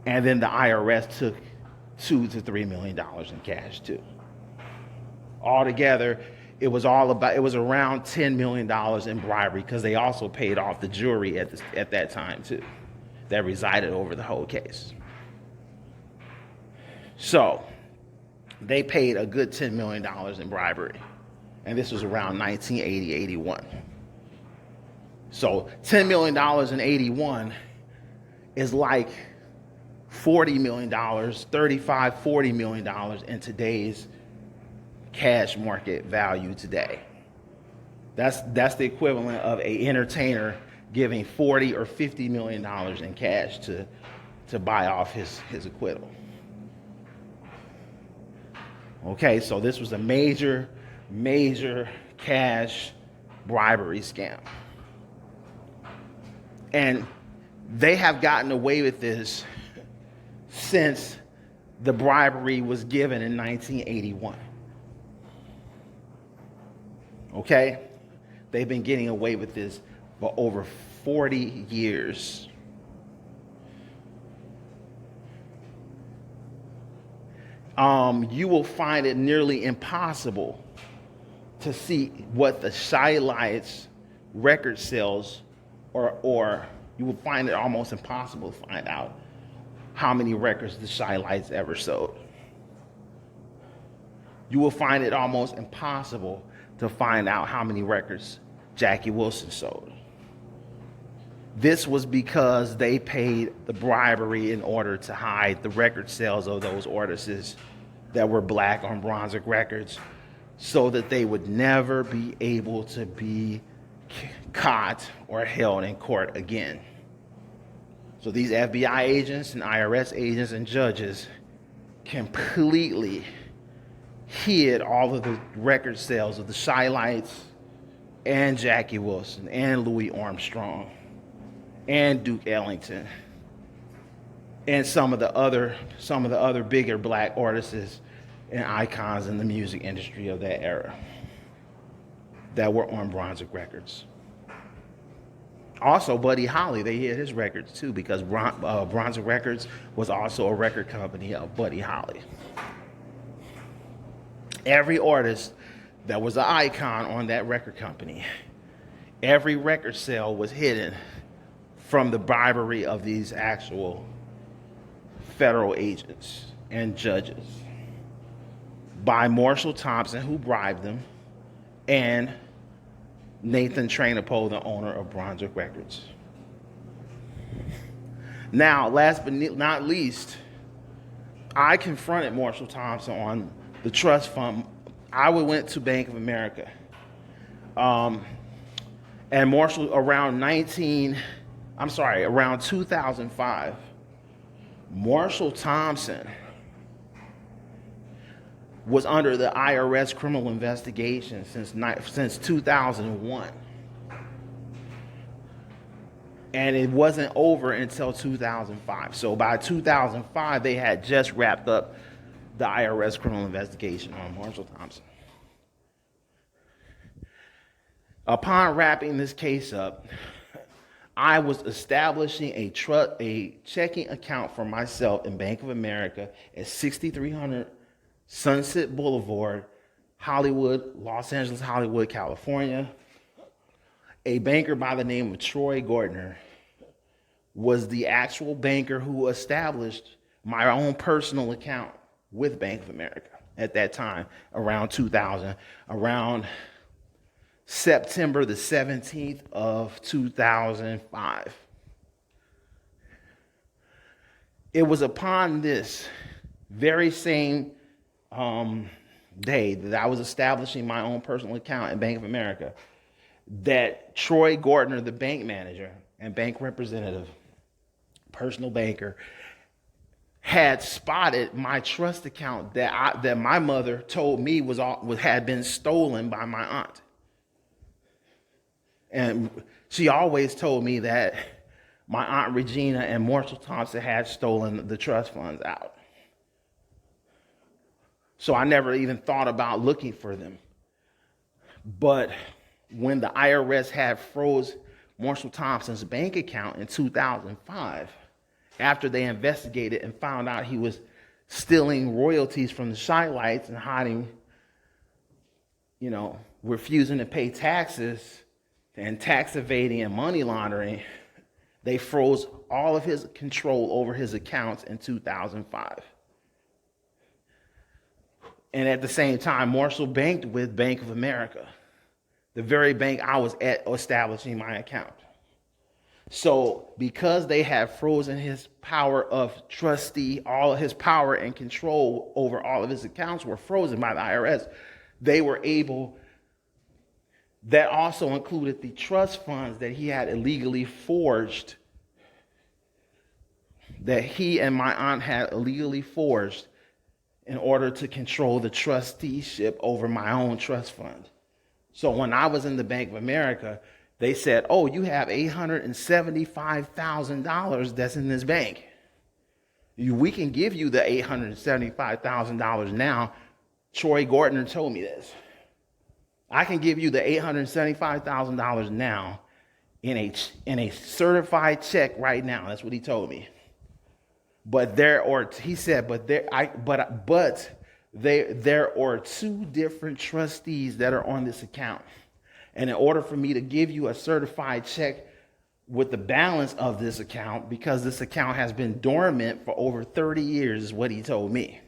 And then the IRS took $2 to $3 million in cash too. Altogether, it was around $10 million in bribery, because they also paid off the jury at that time too, that resided over the whole case. So they paid a good $10 million in bribery, and this was around 1980, 81. So $10 million in 81 is like $40 million, $40 million in today's cash market value today. That's the equivalent of an entertainer giving $40 or $50 million in cash to buy off his acquittal. Okay, so this was a major cash bribery scam. And they have gotten away with this since the bribery was given in 1981. Okay? They've been getting away with this for over 40 years. You will find it nearly impossible to see what the Chi Lites record sales, or you will find it almost impossible to find out how many records the Chi Lites ever sold. You will find it almost impossible to find out how many records Jackie Wilson sold. This was because they paid the bribery in order to hide the record sales of those artists that were black on Brunswick Records, so that they would never be able to be caught or held in court again. So these FBI agents and IRS agents and judges completely hid all of the record sales of the Chi Lites and Jackie Wilson and Louis Armstrong and Duke Ellington and some of the other bigger black artists and icons in the music industry of that era that were on Brunswick Records. Also, Buddy Holly, they hid his records too, because Brunswick Records was also a record company of Buddy Holly. Every artist that was an icon on that record company, every record sale was hidden from the bribery of these actual federal agents and judges by Marshall Thompson, who bribed them, and Nathan Trainapole, the owner of Brunswick Records. Now, last but not least, I confronted Marshall Thompson on the trust fund. I went to Bank of America. And Marshall, around 2005, Marshall Thompson was under the IRS criminal investigation since 2001. And it wasn't over until 2005. So by 2005, they had just wrapped up the IRS criminal investigation on Marshall Thompson. Upon wrapping this case up, I was establishing a checking account for myself in Bank of America at 6300 Sunset Boulevard, Hollywood, Los Angeles, Hollywood, California. A banker by the name of Troy Gardner was the actual banker who established my own personal account with Bank of America at that time, around 2000, around September the 17th of 2005. It was upon this very same day that I was establishing my own personal account at Bank of America that Troy Gardner, the bank manager and bank representative, personal banker, had spotted my trust account that my mother told me had been stolen by my aunt. And she always told me that my Aunt Regina and Marshall Thompson had stolen the trust funds out. So I never even thought about looking for them. But when the IRS had froze Marshall Thompson's bank account in 2005, after they investigated and found out he was stealing royalties from the Chi Lites and hiding, refusing to pay taxes and tax evading and money laundering, they froze all of his control over his accounts in 2005. And at the same time, Marshall banked with Bank of America, the very bank I was at establishing my account. So because they had frozen his power of trustee, all of his power and control over all of his accounts were frozen by the IRS, they were able, that also included the trust funds that he had illegally forged, that he and my aunt had illegally forged in order to control the trusteeship over my own trust fund. So when I was in the Bank of America, they said, oh, you have $875,000 that's in this bank. We can give you the $875,000 now. Troy Gordner told me this. I can give you the $875,000 now in a certified check right now. That's what he told me. But there are two different trustees that are on this account. And in order for me to give you a certified check with the balance of this account, because this account has been dormant for over 30 years, is what he told me.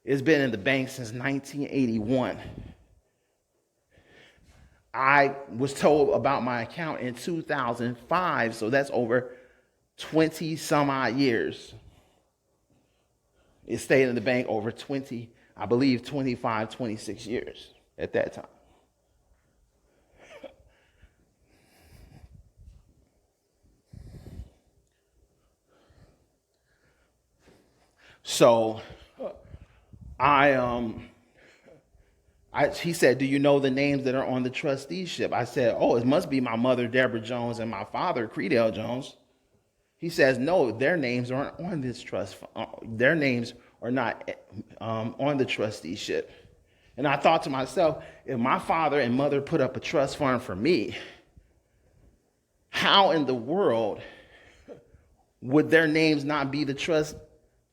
It's been in the bank since 1981. I was told about my account in 2005, so that's over 20 some odd years. It stayed in the bank over 20, I believe 25, 26 years at that time. So he said, do you know the names that are on the trusteeship? I said, oh, it must be my mother, Deborah Jones, and my father, Creadel Jones. He says, no, their names aren't on this trust. Their names are not on the trusteeship. And I thought to myself, if my father and mother put up a trust fund for me, how in the world would their names not be the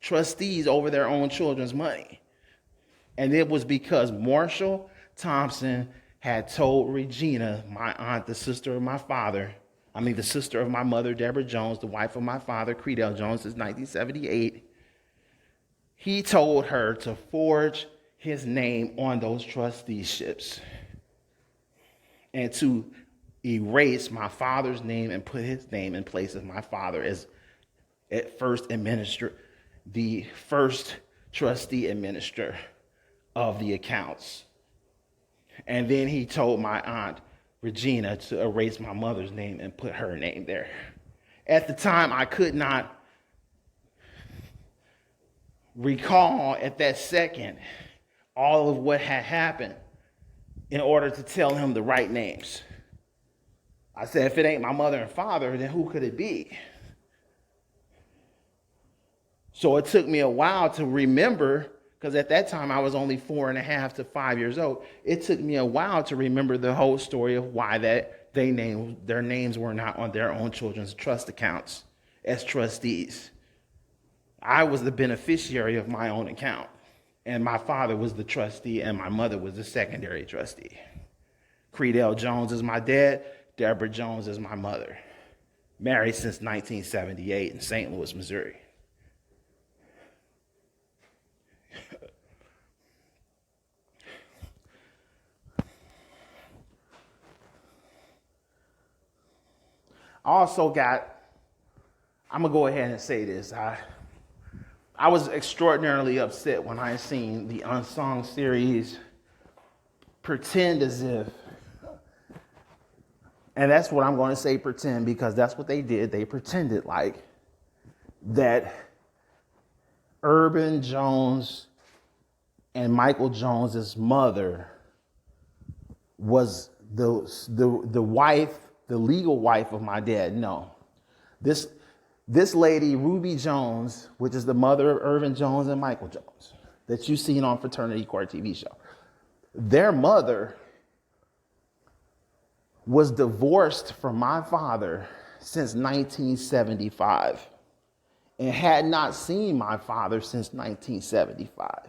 trustees over their own children's money? And it was because Marshall Thompson had told Regina, my aunt, the sister of my mother, Deborah Jones, the wife of my father, Creadel Jones, since 1978. He told her to forge his name on those trusteeships and to erase my father's name and put his name in place of my father as the first trustee administrator of the accounts. And then he told my aunt Regina to erase my mother's name and put her name there. At the time, I could not recall at that second all of what had happened in order to tell him the right names. I said, if it ain't my mother and father, then who could it be? So it took me a while to remember, because at that time I was only 4.5 to 5 years old. It took me a while to remember the whole story of why their names were not on their own children's trust accounts as trustees. I was the beneficiary of my own account, and my father was the trustee, and my mother was the secondary trustee. Creadel Jones is my dad. Deborah Jones is my mother. Married since 1978 in St. Louis, Missouri. I'm going to go ahead and say this. I was extraordinarily upset when I seen the Unsung series pretend as if, and that's what I'm going to say, pretend, because that's what they did. They pretended like that Urban Jones and Michael Jones's mother was the wife, the legal wife of my dad. No, this lady, Ruby Jones, which is the mother of Irvin Jones and Michael Jones, that you've seen on Fraternity Court TV show. Their mother was divorced from my father since 1975 and had not seen my father since 1975.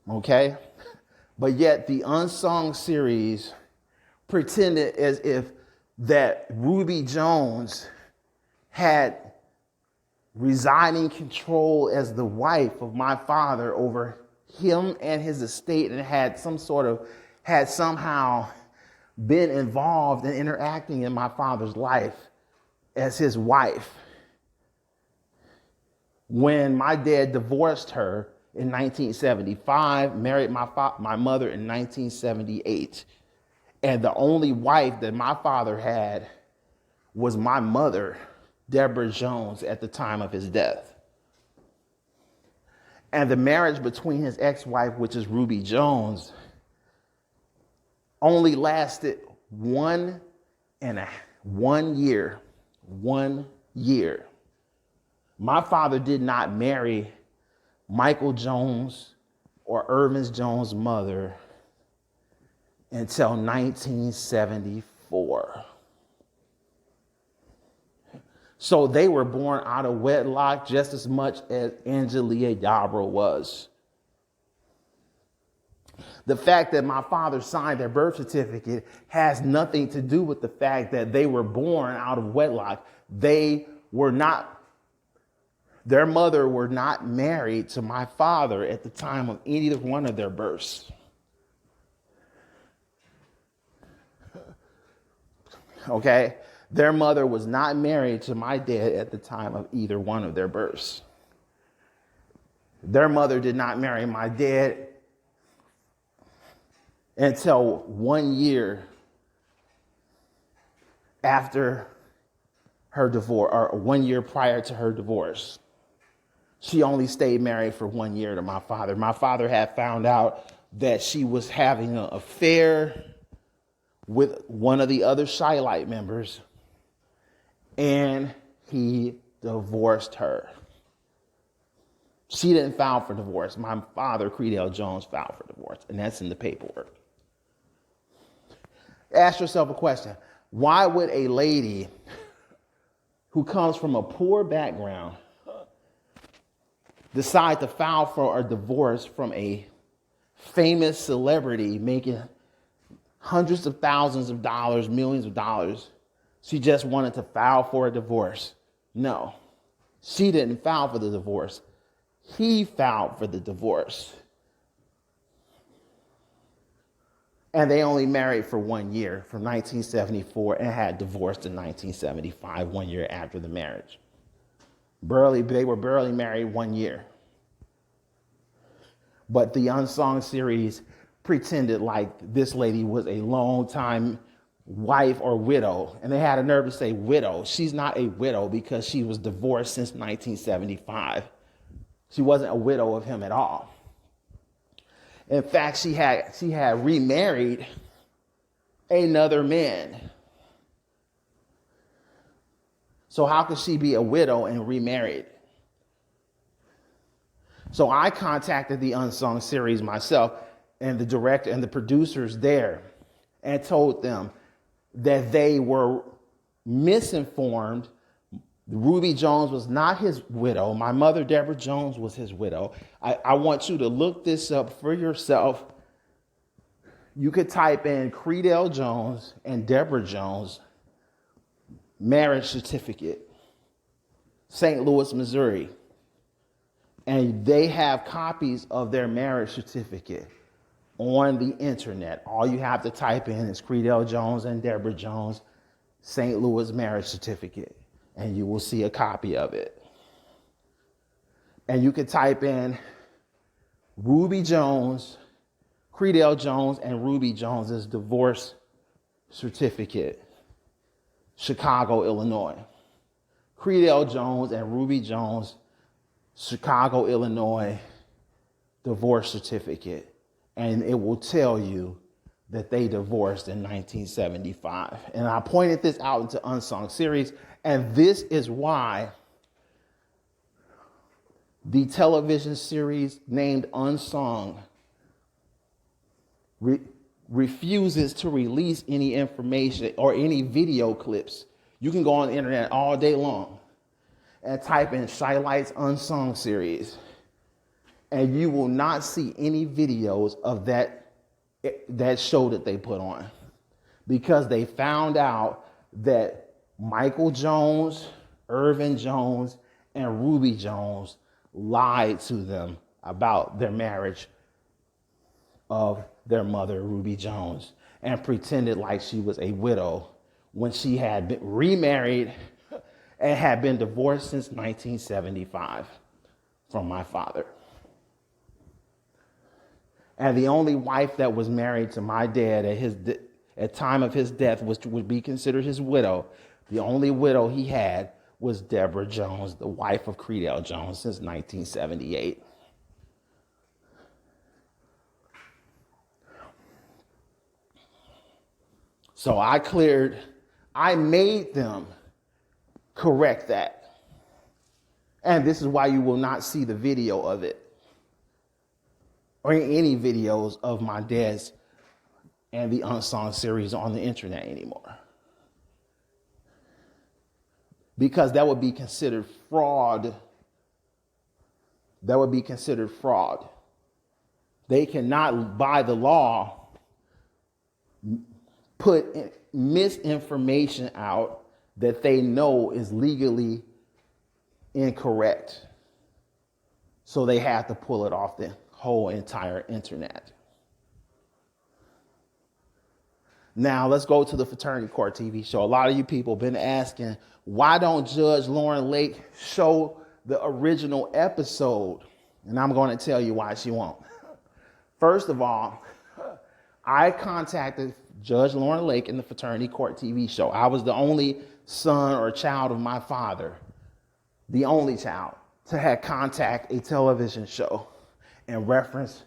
Okay? But yet the Unsung series pretended as if that Ruby Jones had resigning control as the wife of my father over him and his estate, and had somehow been involved in interacting in my father's life as his wife. When my dad divorced her in 1975, married my mother in 1978. And the only wife that my father had was my mother, Deborah Jones, at the time of his death. And the marriage between his ex-wife, which is Ruby Jones, only lasted 1 year. 1 year. My father did not marry Michael Jones or Irvin Jones' mother until 1974. So they were born out of wedlock just as much as Angelia Yarbrough was. The fact that my father signed their birth certificate has nothing to do with the fact that they were born out of wedlock. Their mother were not married to my father at the time of either one of their births. Okay? Their mother was not married to my dad at the time of either one of their births. Their mother did not marry my dad until 1 year after her divorce, or 1 year prior to her divorce. She only stayed married for 1 year to my father. My father had found out that she was having an affair with one of the other Chi Lites members, and he divorced her. She didn't file for divorce. My father, Creadel Jones, filed for divorce, and that's in the paperwork. Ask yourself a question. Why would a lady who comes from a poor background decide to file for a divorce from a famous celebrity making hundreds of thousands of dollars, millions of dollars? She just wanted to file for a divorce. No, she didn't file for the divorce. He filed for the divorce. And they only married for 1 year, from 1974, and had divorced in 1975, 1 year after the marriage. They were barely married 1 year. But the Unsung series pretended like this lady was a long-time wife or widow. And they had a nerve to say widow. She's not a widow because she was divorced since 1975. She wasn't a widow of him at all. In fact, she had remarried another man. So how could she be a widow and remarried? So I contacted the Unsung series myself and the director and the producers there and told them that they were misinformed. Ruby Jones was not his widow. My mother, Deborah Jones, was his widow. I want you to look this up for yourself. You could type in Creadel Jones and Deborah Jones marriage certificate, St. Louis, Missouri. And they have copies of their marriage certificate on the internet. All you have to type in is Creadel Jones and Deborah Jones, St. Louis marriage certificate, and you will see a copy of it. And you can type in Ruby Jones, Creadel Jones, and Ruby Jones's divorce certificate, Chicago, Illinois. Creadel Jones and Ruby Jones, Chicago, Illinois, divorce certificate. and it will tell you that they divorced in 1975. And I pointed this out into Unsung series, and this is why the television series named Unsung refuses to release any information or any video clips. You can go on the internet all day long and type in Chi Lites Unsung series, and you will not see any videos of that show that they put on, because they found out that Michael Jones, Irvin Jones, and Ruby Jones lied to them about their marriage of their mother, Ruby Jones, and pretended like she was a widow when she had been remarried and had been divorced since 1975 from my father. And the only wife that was married to my dad at time of his death, which would be considered his widow, the only widow he had was Deborah Jones, the wife of Creadel Jones, since 1978. So I made them correct that. And this is why you will not see the video of it, or any videos of my dad's and the Unsung series on the internet anymore. Because that would be considered fraud. That would be considered fraud. They cannot, by the law, put misinformation out that they know is legally incorrect. So they have to pull it off the whole entire internet. Now let's go to the Fraternity Court TV show. A lot of you people have been asking, why don't Judge Lauren Lake show the original episode? And I'm going to tell you why she won't. First of all, I contacted Judge Lauren Lake in the Fraternity Court TV show. I was the only son or child of my father, the only child to have contact a television show in reference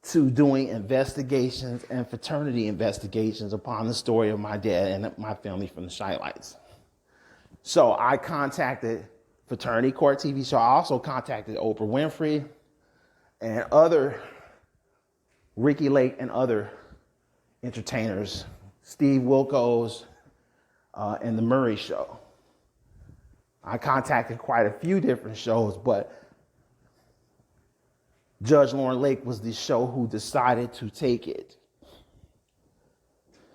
to doing investigations and fraternity investigations upon the story of my dad and my family from the Chi Lites. So I contacted Fraternity Court TV show. I also contacted Oprah Winfrey and other Ricky Lake and other entertainers, Steve Wilkos, and the Murray Show. I contacted quite a few different shows, but Judge Lauren Lake was the show who decided to take it.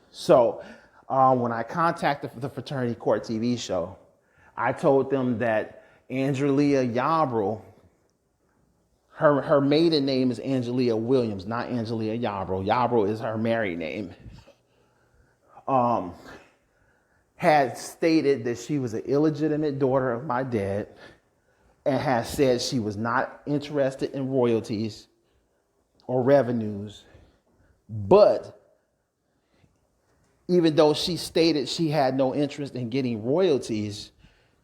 So when I contacted the Fraternity Court TV show, I told them that Angelia Yarbrough, her maiden name is Angelia Williams, not Angelia Yarbrough. Yarbrough is her married name. Had stated that she was an illegitimate daughter of my dad, and has said she was not interested in royalties or revenues. But even though she stated she had no interest in getting royalties,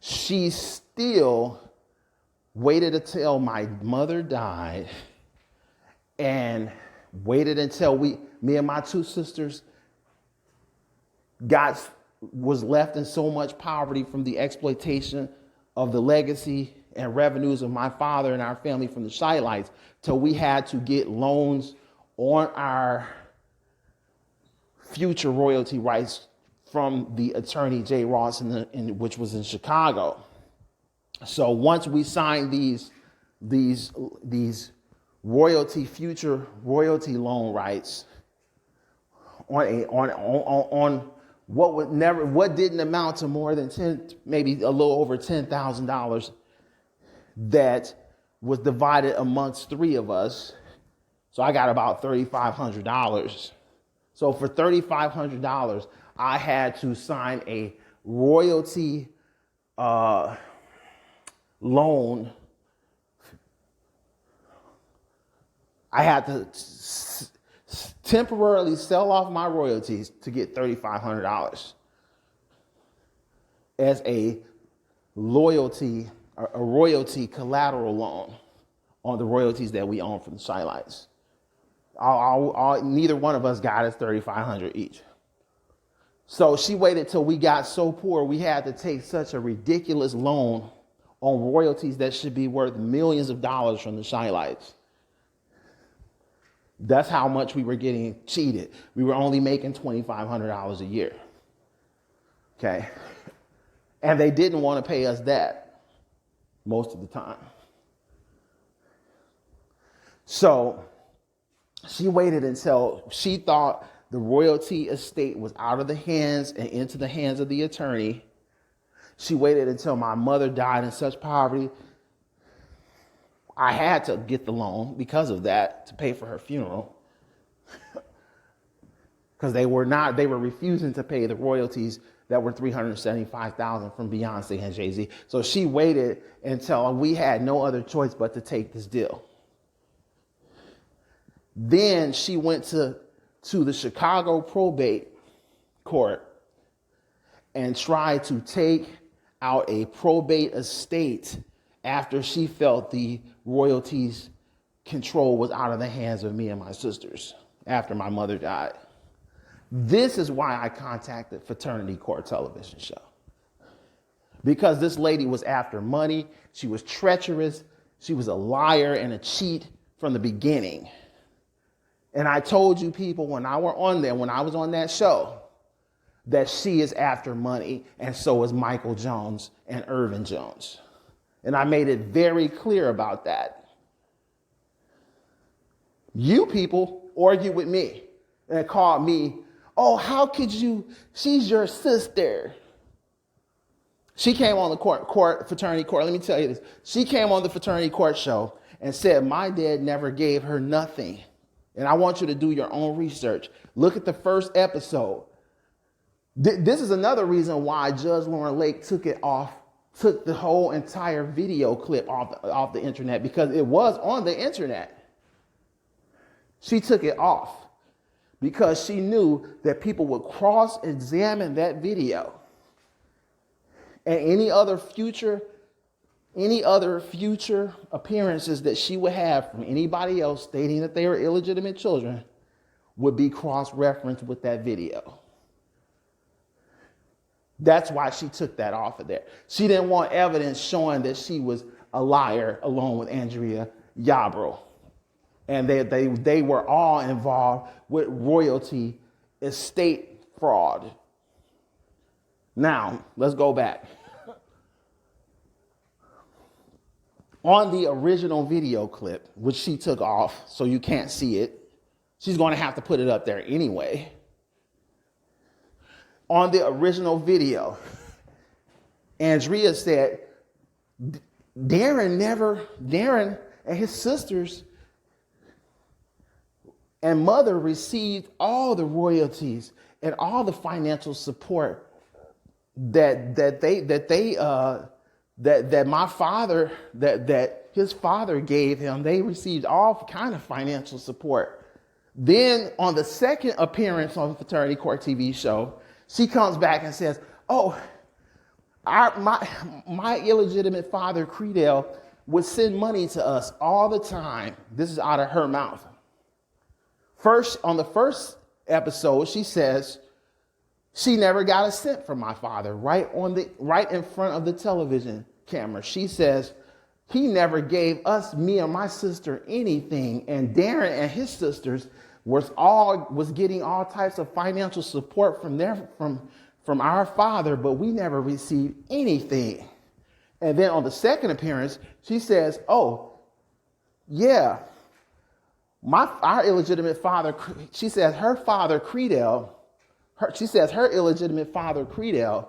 she still waited until my mother died and waited until me and my two sisters was left in so much poverty from the exploitation of the legacy and revenues of my father and our family from the Chi Lites, till we had to get loans on our future royalty rights from the attorney Jay Ross, which was in Chicago. So once we signed these future royalty loan rights on what didn't amount to more than maybe a little over $10,000, that was divided amongst three of us. So I got about $3,500. So for $3,500, I had to sign a royalty loan. I had to temporarily sell off my royalties to get $3,500 as a royalty collateral loan on the royalties that we own from the Chi Lites. Neither one of us got us $3,500 each. So she waited till we got so poor we had to take such a ridiculous loan on royalties that should be worth millions of dollars from the Chi Lites. That's how much we were getting cheated. We were only making $2,500 a year. Okay. And they didn't want to pay us that most of the time. So she waited until she thought the royalty estate was out of the hands and into the hands of the attorney. She waited until my mother died in such poverty. I had to get the loan because of that to pay for her funeral. Because they were refusing to pay the royalties that were $375,000 from Beyonce and Jay-Z. So she waited until we had no other choice but to take this deal. Then she went to the Chicago probate court and tried to take out a probate estate after she felt the royalties control was out of the hands of me and my sisters after my mother died. This is why I contacted Fraternity Court Television Show. Because this lady was after money. She was treacherous. She was a liar and a cheat from the beginning. And I told you people when I was on that show, that she is after money, and so is Michael Jones and Irvin Jones. And I made it very clear about that. You people argue with me and call me, oh, how could you? She's your sister. She came on the fraternity court. Let me tell you this. She came on the fraternity court show and said, my dad never gave her nothing. And I want you to do your own research. Look at the first episode. This is another reason why Judge Lauren Lake took the whole entire video clip off the internet, because it was on the internet. She took it off because she knew that people would cross-examine that video. And any other future appearances that she would have from anybody else stating that they were illegitimate children would be cross-referenced with that video. That's why she took that off of there. She didn't want evidence showing that she was a liar along with Andrea Yarbrough. And they were all involved with royalty estate fraud. Now, let's go back. On the original video clip, which she took off so you can't see it, she's going to have to put it up there anyway. On the original video, Andrea said, Darren and his sisters and mother received all the royalties and all the financial support that his father gave him. They received all kind of financial support. Then on the second appearance on the Fraternity Court TV show, she comes back and says, oh, my illegitimate father, Creadel, would send money to us all the time. This is out of her mouth. On the first episode, she says she never got a cent from my father, right in front of the television camera. She says he never gave us, me and my sister, anything. And Darren and his sisters was getting all types of financial support from our father, but we never received anything. And then on the second appearance, she says, oh, yeah, our illegitimate father, she says her father, Creadel, her illegitimate father, Creadel,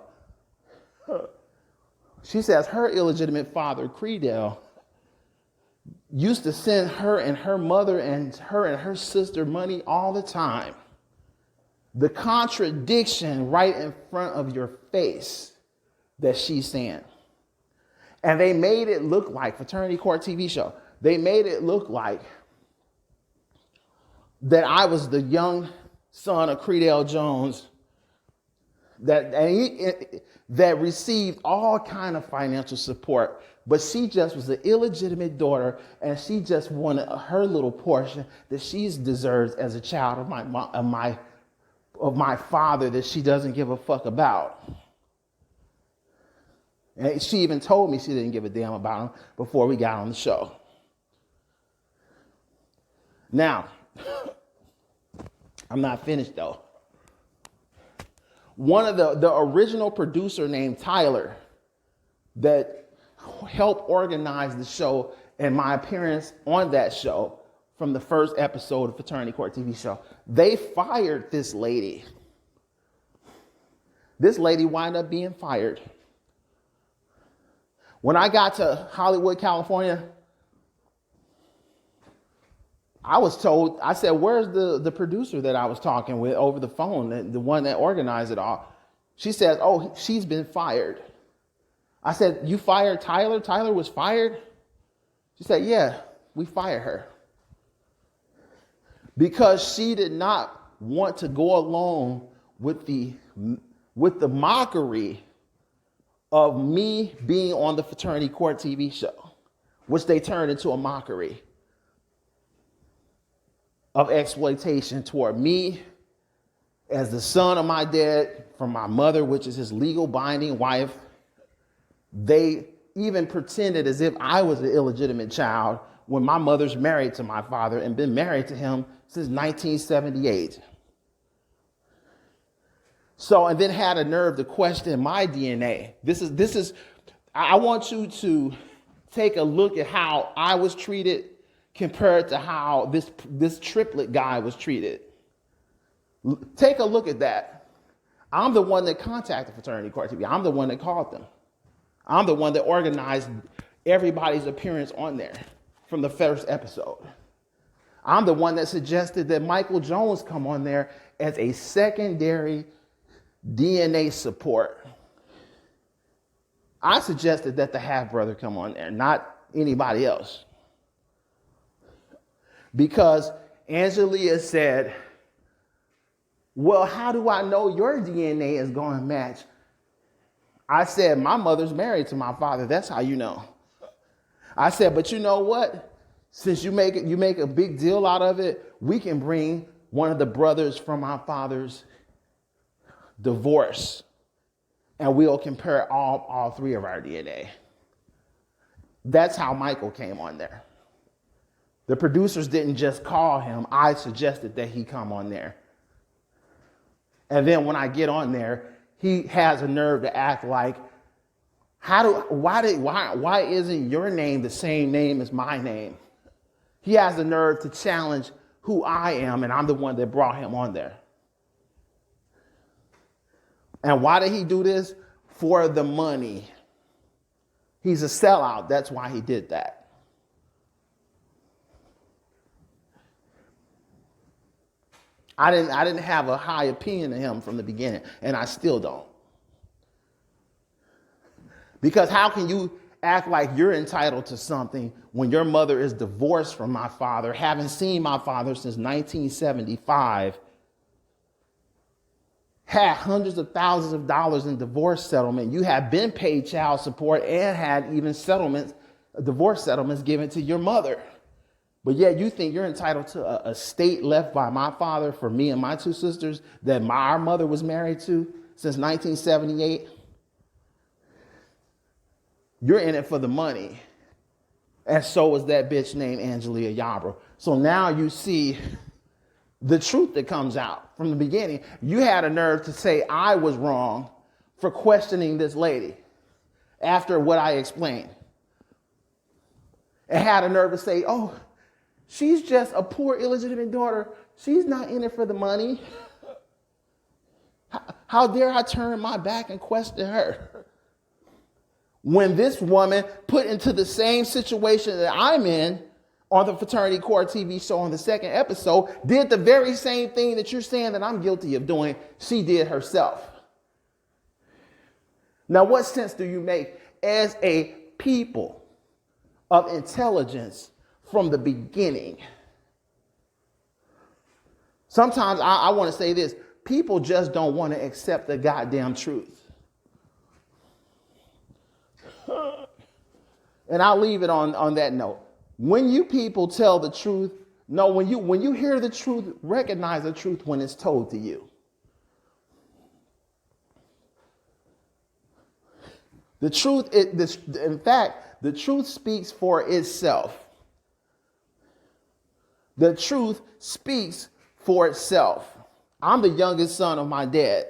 used to send her and her mother and her sister money all the time. The contradiction right in front of your face that she's saying. And they made it look like, Fraternity Court TV show, they made it look like that I was the young son of Creadel Jones that received all kind of financial support, but she just was an illegitimate daughter, and she just wanted her little portion that she deserves as a child of my father that she doesn't give a fuck about. And she even told me she didn't give a damn about him before we got on the show. Now, I'm not finished though. One of the original producer named Tyler that helped organize the show and my appearance on that show from the first episode of Fraternity Court TV show, they fired this lady. This lady wound up being fired. When I got to Hollywood, California, I was told, I said, where's the producer that I was talking with over the phone, the one that organized it all? She says, oh, she's been fired. I said, you fired Tyler? Tyler was fired? She said, yeah, we fired her. Because she did not want to go along with the mockery of me being on the Fraternity Court TV show, which they turned into a mockery of exploitation toward me as the son of my dad from my mother, which is his legal binding wife. They even pretended as if I was an illegitimate child when my mother's married to my father and been married to him since 1978. So, and then had a nerve to question my DNA. I want you to take a look at how I was treated compared to how this triplet guy was treated. Take a look at that. I'm the one that contacted Fraternity Court TV. I'm the one that called them. I'm the one that organized everybody's appearance on there from the first episode. I'm the one that suggested that Michael Jones come on there as a secondary DNA support. I suggested that the half-brother come on there, not anybody else. Because Angelia said, well, how do I know your DNA is going to match? I said, my mother's married to my father. That's how you know. I said, but you know what? Since you make a big deal out of it, we can bring one of the brothers from my father's divorce, and we'll compare all three of our DNA. That's how Michael came on there. The producers didn't just call him. I suggested that he come on there. And then when I get on there, he has a nerve to act like, why isn't your name the same name as my name? He has the nerve to challenge who I am, and I'm the one that brought him on there. And why did he do this? For the money. He's a sellout. That's why he did that. I didn't have a high opinion of him from the beginning, and I still don't. Because how can you act like you're entitled to something when your mother is divorced from my father, haven't seen my father since 1975, had hundreds of thousands of dollars in divorce settlement, you have been paid child support and had even divorce settlements given to your mother. But yet you think you're entitled to a estate left by my father for me and my two sisters that our mother was married to since 1978? You're in it for the money. And so was that bitch named Angelia Yarbrough. So now you see the truth that comes out from the beginning. You had a nerve to say I was wrong for questioning this lady after what I explained. And had a nerve to say, oh, she's just a poor illegitimate daughter. She's not in it for the money. How dare I turn my back and question her? When this woman put into the same situation that I'm in on the Fraternity Court TV show on the second episode, did the very same thing that you're saying that I'm guilty of doing, she did herself. Now, what sense do you make as a people of intelligence from the beginning? Sometimes I want to say this. people just don't want to accept the goddamn truth. And I'll leave it on that note. When you people tell the truth, no, when you hear the truth, recognize the truth when it's told to you. The truth, in fact, the truth speaks for itself. The truth speaks for itself. I'm the youngest son of my dad.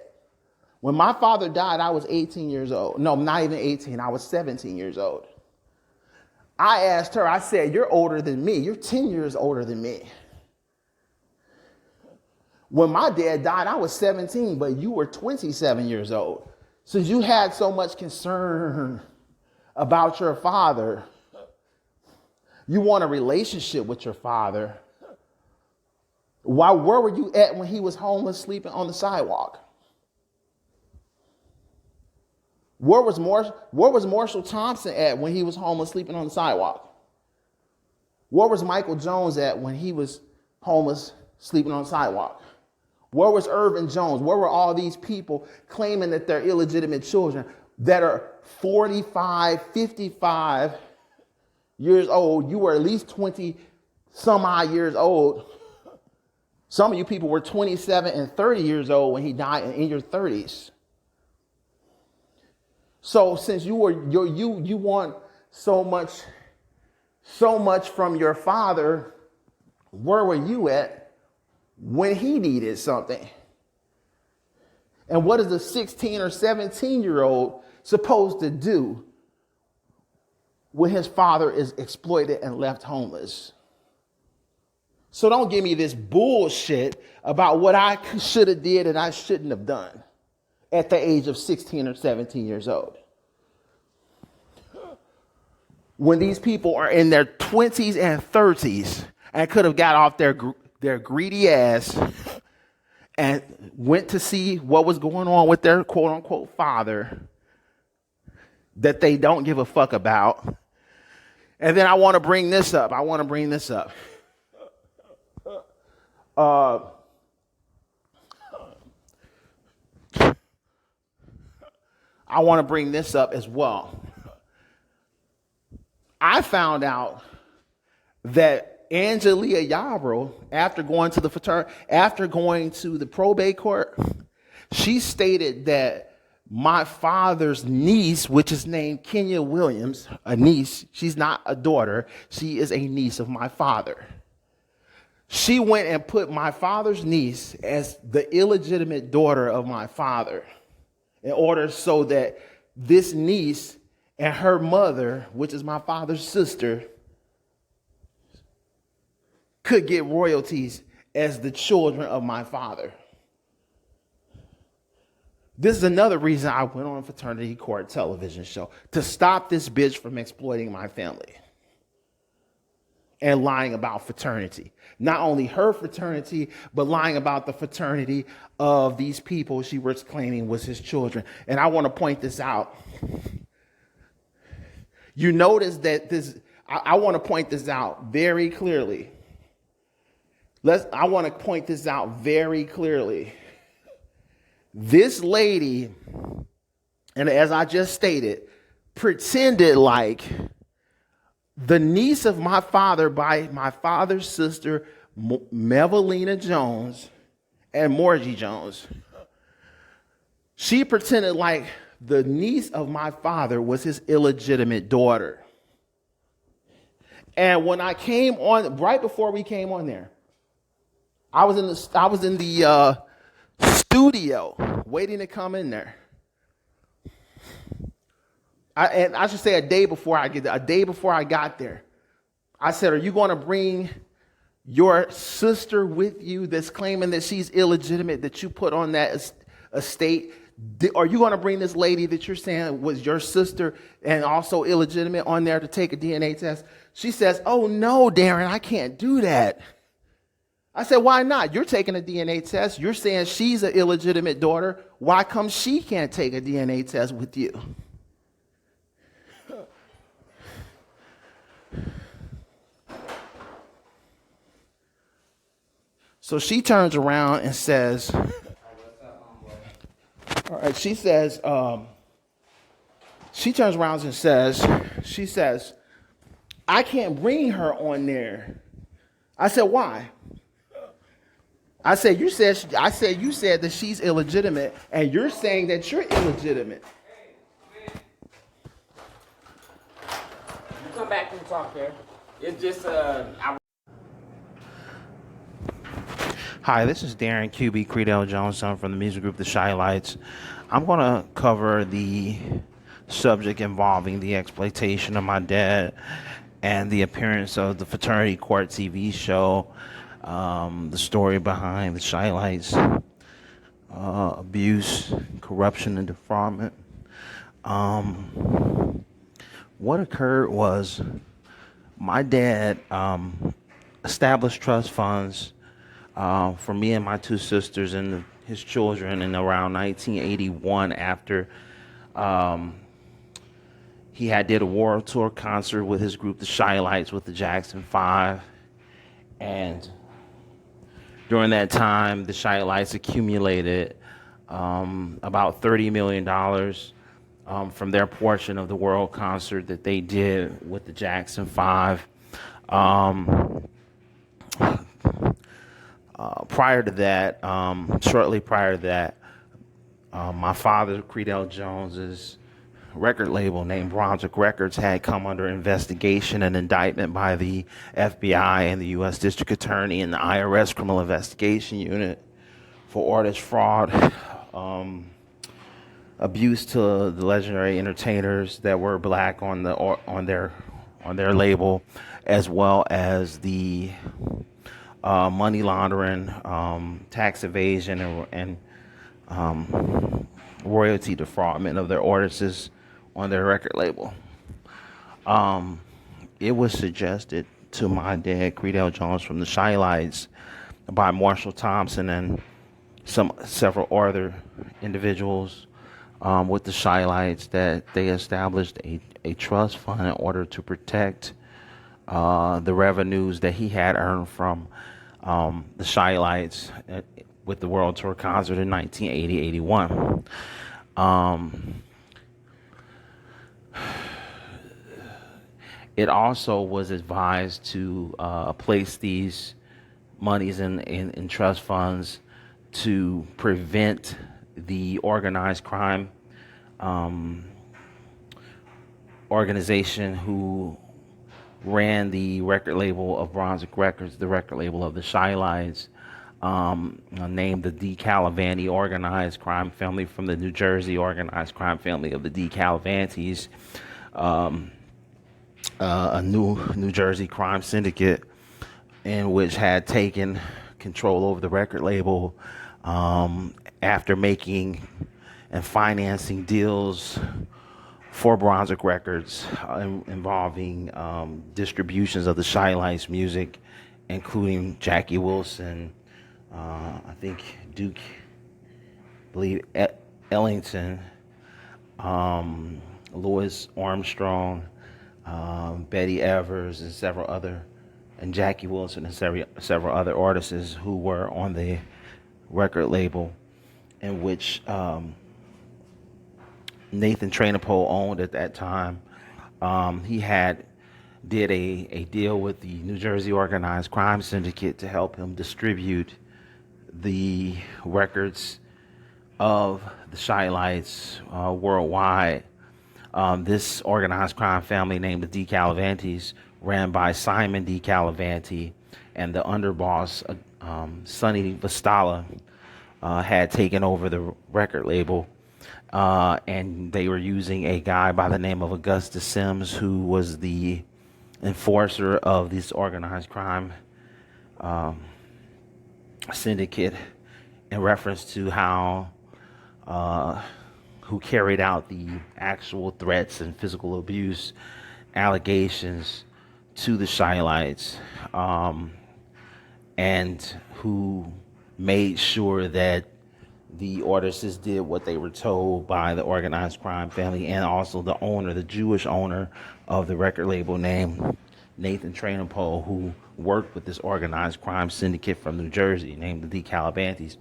When my father died, I was 18 years old. No, not even 18. I was 17 years old. I asked her, I said, you're older than me. You're 10 years older than me. When my dad died, I was 17, but you were 27 years old. Since you had so much concern about your father, you want a relationship with your father. Where were you at when he was homeless, sleeping on the sidewalk? Where was Marshall Thompson at when he was homeless, sleeping on the sidewalk? Where was Michael Jones at when he was homeless, sleeping on the sidewalk? Where was Irvin Jones? Where were all these people claiming that they're illegitimate children that are 45, 55 years old? You were at least 20 some odd years old. Some of you people were 27 and 30 years old when he died in your 30s. So since you want so much from your father, where were you at when he needed something? And what is a 16 or 17-year-old supposed to do when his father is exploited and left homeless? So don't give me this bullshit about what I should have did and I shouldn't have done at the age of 16 or 17 years old. When these people are in their 20s and 30s and could have got off their greedy ass and went to see what was going on with their quote unquote father that they don't give a fuck about. And then I want to bring this up. I want to bring this up as well. I found out that Angelia Yarbrough, after going to the probate court, she stated that my father's niece, which is named Kenya Williams, a niece, she's not a daughter, she is a niece of my father. She went and put my father's niece as the illegitimate daughter of my father in order so that this niece and her mother, which is my father's sister, could get royalties as the children of my father. This is another reason I went on a fraternity court television show, to stop this bitch from exploiting my family and lying about fraternity. Not only her fraternity, but lying about the fraternity of these people she was claiming was his children. And I want to point this out. You notice that I want to point this out very clearly. I want to point this out very clearly. This lady, and as I just stated, pretended like the niece of my father by my father's sister, Mevelina Jones and Morgie Jones. She pretended like the niece of my father was his illegitimate daughter. And when I came on, right before we came on there, I was in the studio waiting to come in there. I should say a day before I got there, I said, "Are you going to bring your sister with you that's claiming that she's illegitimate, that you put on that estate? Are you going to bring this lady that you're saying was your sister and also illegitimate on there to take a DNA test?" She says, "Oh no, Darren, I can't do that." I said, "Why not? You're taking a DNA test. You're saying she's an illegitimate daughter. Why come she can't take a DNA test with you?" So she turns around and says, All right, she says, she turns around and says, she says, I can't bring her on there. I said, why? I said, you said that she's illegitimate, and you're saying that you're illegitimate. You come back and talk there. It's just, Hi, this is Darren QB Creadel Jones, son from the music group the Chi Lites. I'm going to cover the subject involving the exploitation of my dad and the appearance of the Fraternity Court TV show, the story behind the Chi Lites, abuse, corruption, and defraudment. What occurred was my dad established trust funds for me and my two sisters and his children in around 1981 after he had did a world tour concert with his group, the Chi Lites, with the Jackson 5. And during that time, the Chi Lites accumulated about $30 million from their portion of the world concert that they did with the Jackson 5. Prior to that, shortly prior to that, my father, Creadel Jones's record label named Brunswick Records had come under investigation and indictment by the FBI and the U.S. District Attorney and the IRS Criminal Investigation Unit for artist fraud, abuse to the legendary entertainers that were black on their label, as well as the money laundering, tax evasion, and royalty defraudment of their artists on their record label. It was suggested to my dad, Creadel Jones, from the Chi Lites by Marshall Thompson and several other individuals with the Chi Lites that they established a trust fund in order to protect the revenues that he had earned from the Chi Lites with the World Tour concert in 1980-81. It also was advised to place these monies in trust funds to prevent the organized crime organization who ran the record label of Brunswick Records, the record label of the Chi Lites, named the DeCalavanti organized crime family from the New Jersey organized crime family of the DeCalavantis, a New Jersey crime syndicate in which had taken control over the record label after making and financing deals for Brunswick Records involving distributions of the Chi Lites music, including Jackie Wilson, I think Duke, believe Ellington, Louis Armstrong, Betty Evers, and Jackie Wilson and several other artists who were on the record label, in which Nathan Trainapole owned at that time. He did a deal with the New Jersey organized crime syndicate to help him distribute the records of the Chi Lites worldwide. This organized crime family named the DeCalavantis, ran by Simon DeCalavanti, and the underboss, Sonny Vestala, had taken over the record label. And they were using a guy by the name of Augustus Sims, who was the enforcer of this organized crime syndicate, in reference to who carried out the actual threats and physical abuse allegations to the Chi Lites, and who made sure that the artists did what they were told by the organized crime family, and also the owner, the Jewish owner of the record label named Nathan Trainapole, who worked with this organized crime syndicate from New Jersey named the DeCalavantis.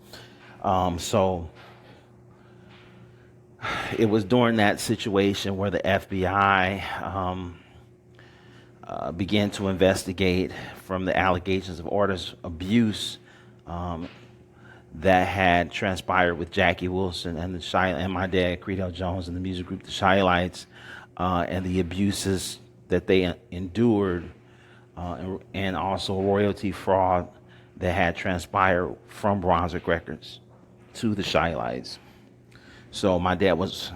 So it was during that situation where the FBI began to investigate from the allegations of orders abuse that had transpired with Jackie Wilson and and my dad, Creadel Jones, and the music group, the Chi Lites, and the abuses that they endured, and also royalty fraud that had transpired from Brunswick Records to the Chi Lites. So my dad was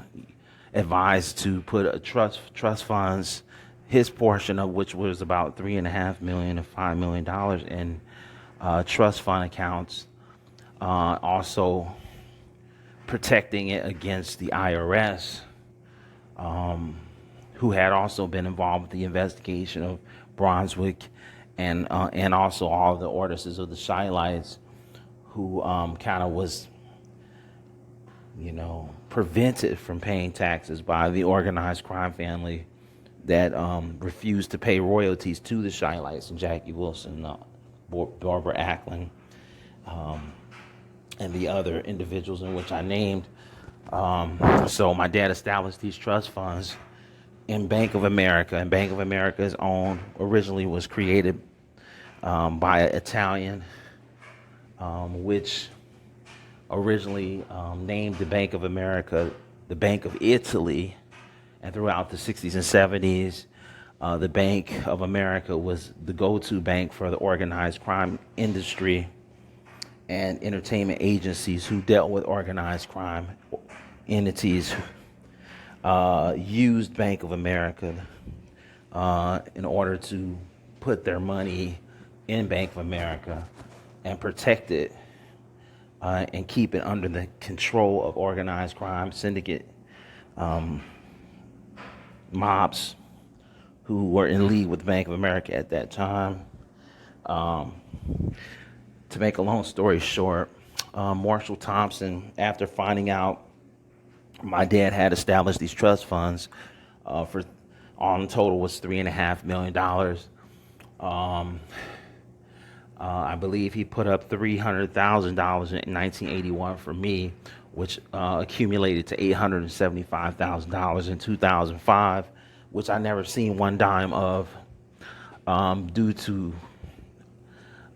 advised to put a trust funds, his portion of which was about $3.5 to $5 million in trust fund accounts, also protecting it against the IRS, who had also been involved with the investigation of Brunswick, and also all the ordinances of the Chi Lites, who kind of was, prevented from paying taxes by the organized crime family that refused to pay royalties to the Chi Lites and Jackie Wilson, Barbara Ackland, and the other individuals in which I named. So my dad established these trust funds in Bank of America, and Bank of America's originally was created by an Italian, which originally named the Bank of America the Bank of Italy, and throughout the 60s and 70s, the Bank of America was the go-to bank for the organized crime industry and entertainment agencies who dealt with organized crime entities. Used Bank of America in order to put their money in Bank of America and protect it and keep it under the control of organized crime syndicate mobs who were in league with Bank of America at that time. To make a long story short, Marshall Thompson, after finding out my dad had established these trust funds for, on total was $3.5 million. I believe he put up $300,000 in 1981 for me, which accumulated to $875,000 in 2005, which I never seen one dime of, due to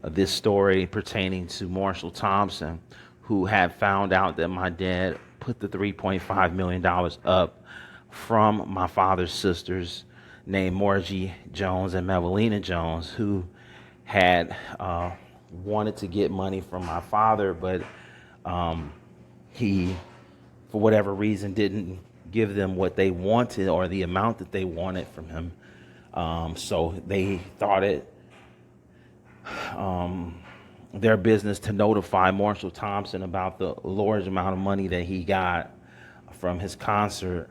this story pertaining to Marshall Thompson, who had found out that my dad put the $3.5 million up from my father's sisters named Morgie Jones and Melvina Jones, who had wanted to get money from my father, but he, for whatever reason, didn't give them what they wanted or the amount that they wanted from him. So they thought it their business to notify Marshall Thompson about the large amount of money that he got from his concert.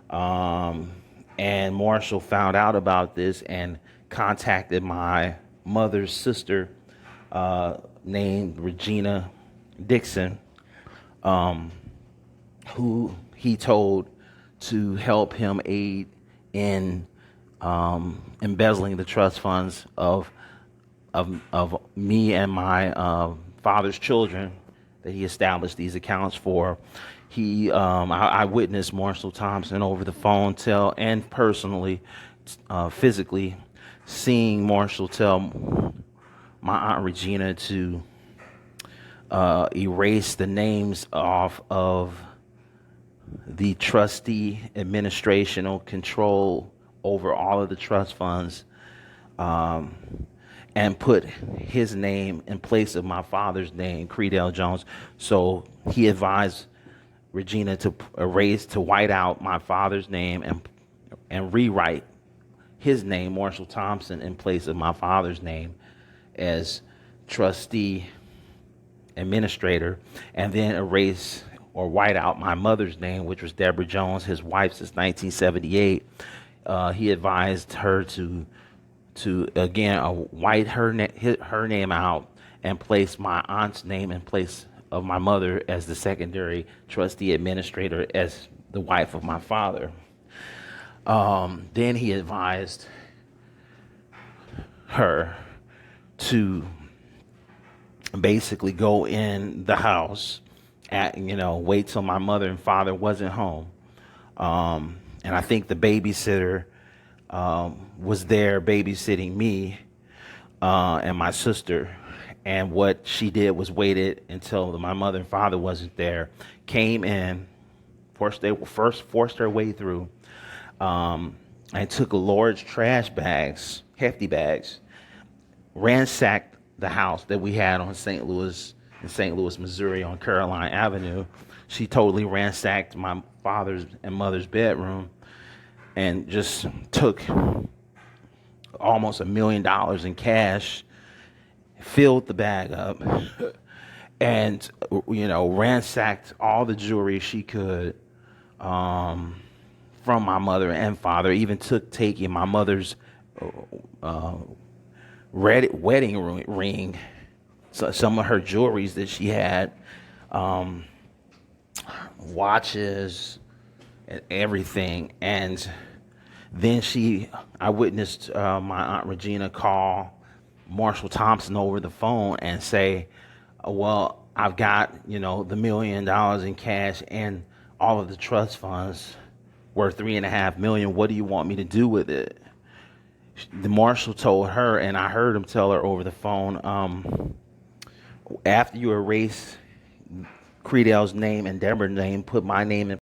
And Marshall found out about this and contacted my mother's sister, named Regina Dixon, who he told to help him aid in embezzling the trust funds of me and my father's children that he established these accounts for. I witnessed Marshall Thompson over the phone and personally, physically, seeing Marshall tell my Aunt Regina to erase the names off of the trustee administrational control over all of the trust funds, and put his name in place of my father's name, Creadel Jones. So he advised Regina to white out my father's name and rewrite his name, Marshall Thompson, in place of my father's name as trustee administrator, and then erase or white out my mother's name, which was Deborah Jones, his wife since 1978. He advised her to again white her name out and place my aunt's name in place of my mother as the secondary trustee administrator as the wife of my father. Then he advised her to basically go in the house wait till my mother and father wasn't home. And I think the babysitter was there babysitting me and my sister. And what she did was waited until my mother and father wasn't there, came in, forced their way through, and took large trash bags, hefty bags, ransacked the house that we had in St. Louis, Missouri, on Caroline Avenue. She totally ransacked my father's and mother's bedroom and just took almost $1 million in cash, filled the bag up, and ransacked all the jewelry she could from my mother and father. Even taking my mother's wedding ring, so some of her jewelries that she had, watches, and everything. And then I witnessed my Aunt Regina call Marshall Thompson over the phone and say, well, I've got, the $1 million in cash and all of the trust funds worth $3.5 million. What do you want me to do with it? The marshal told her, and I heard him tell her over the phone, after you erase Creadel's name and Deborah's name, put my name in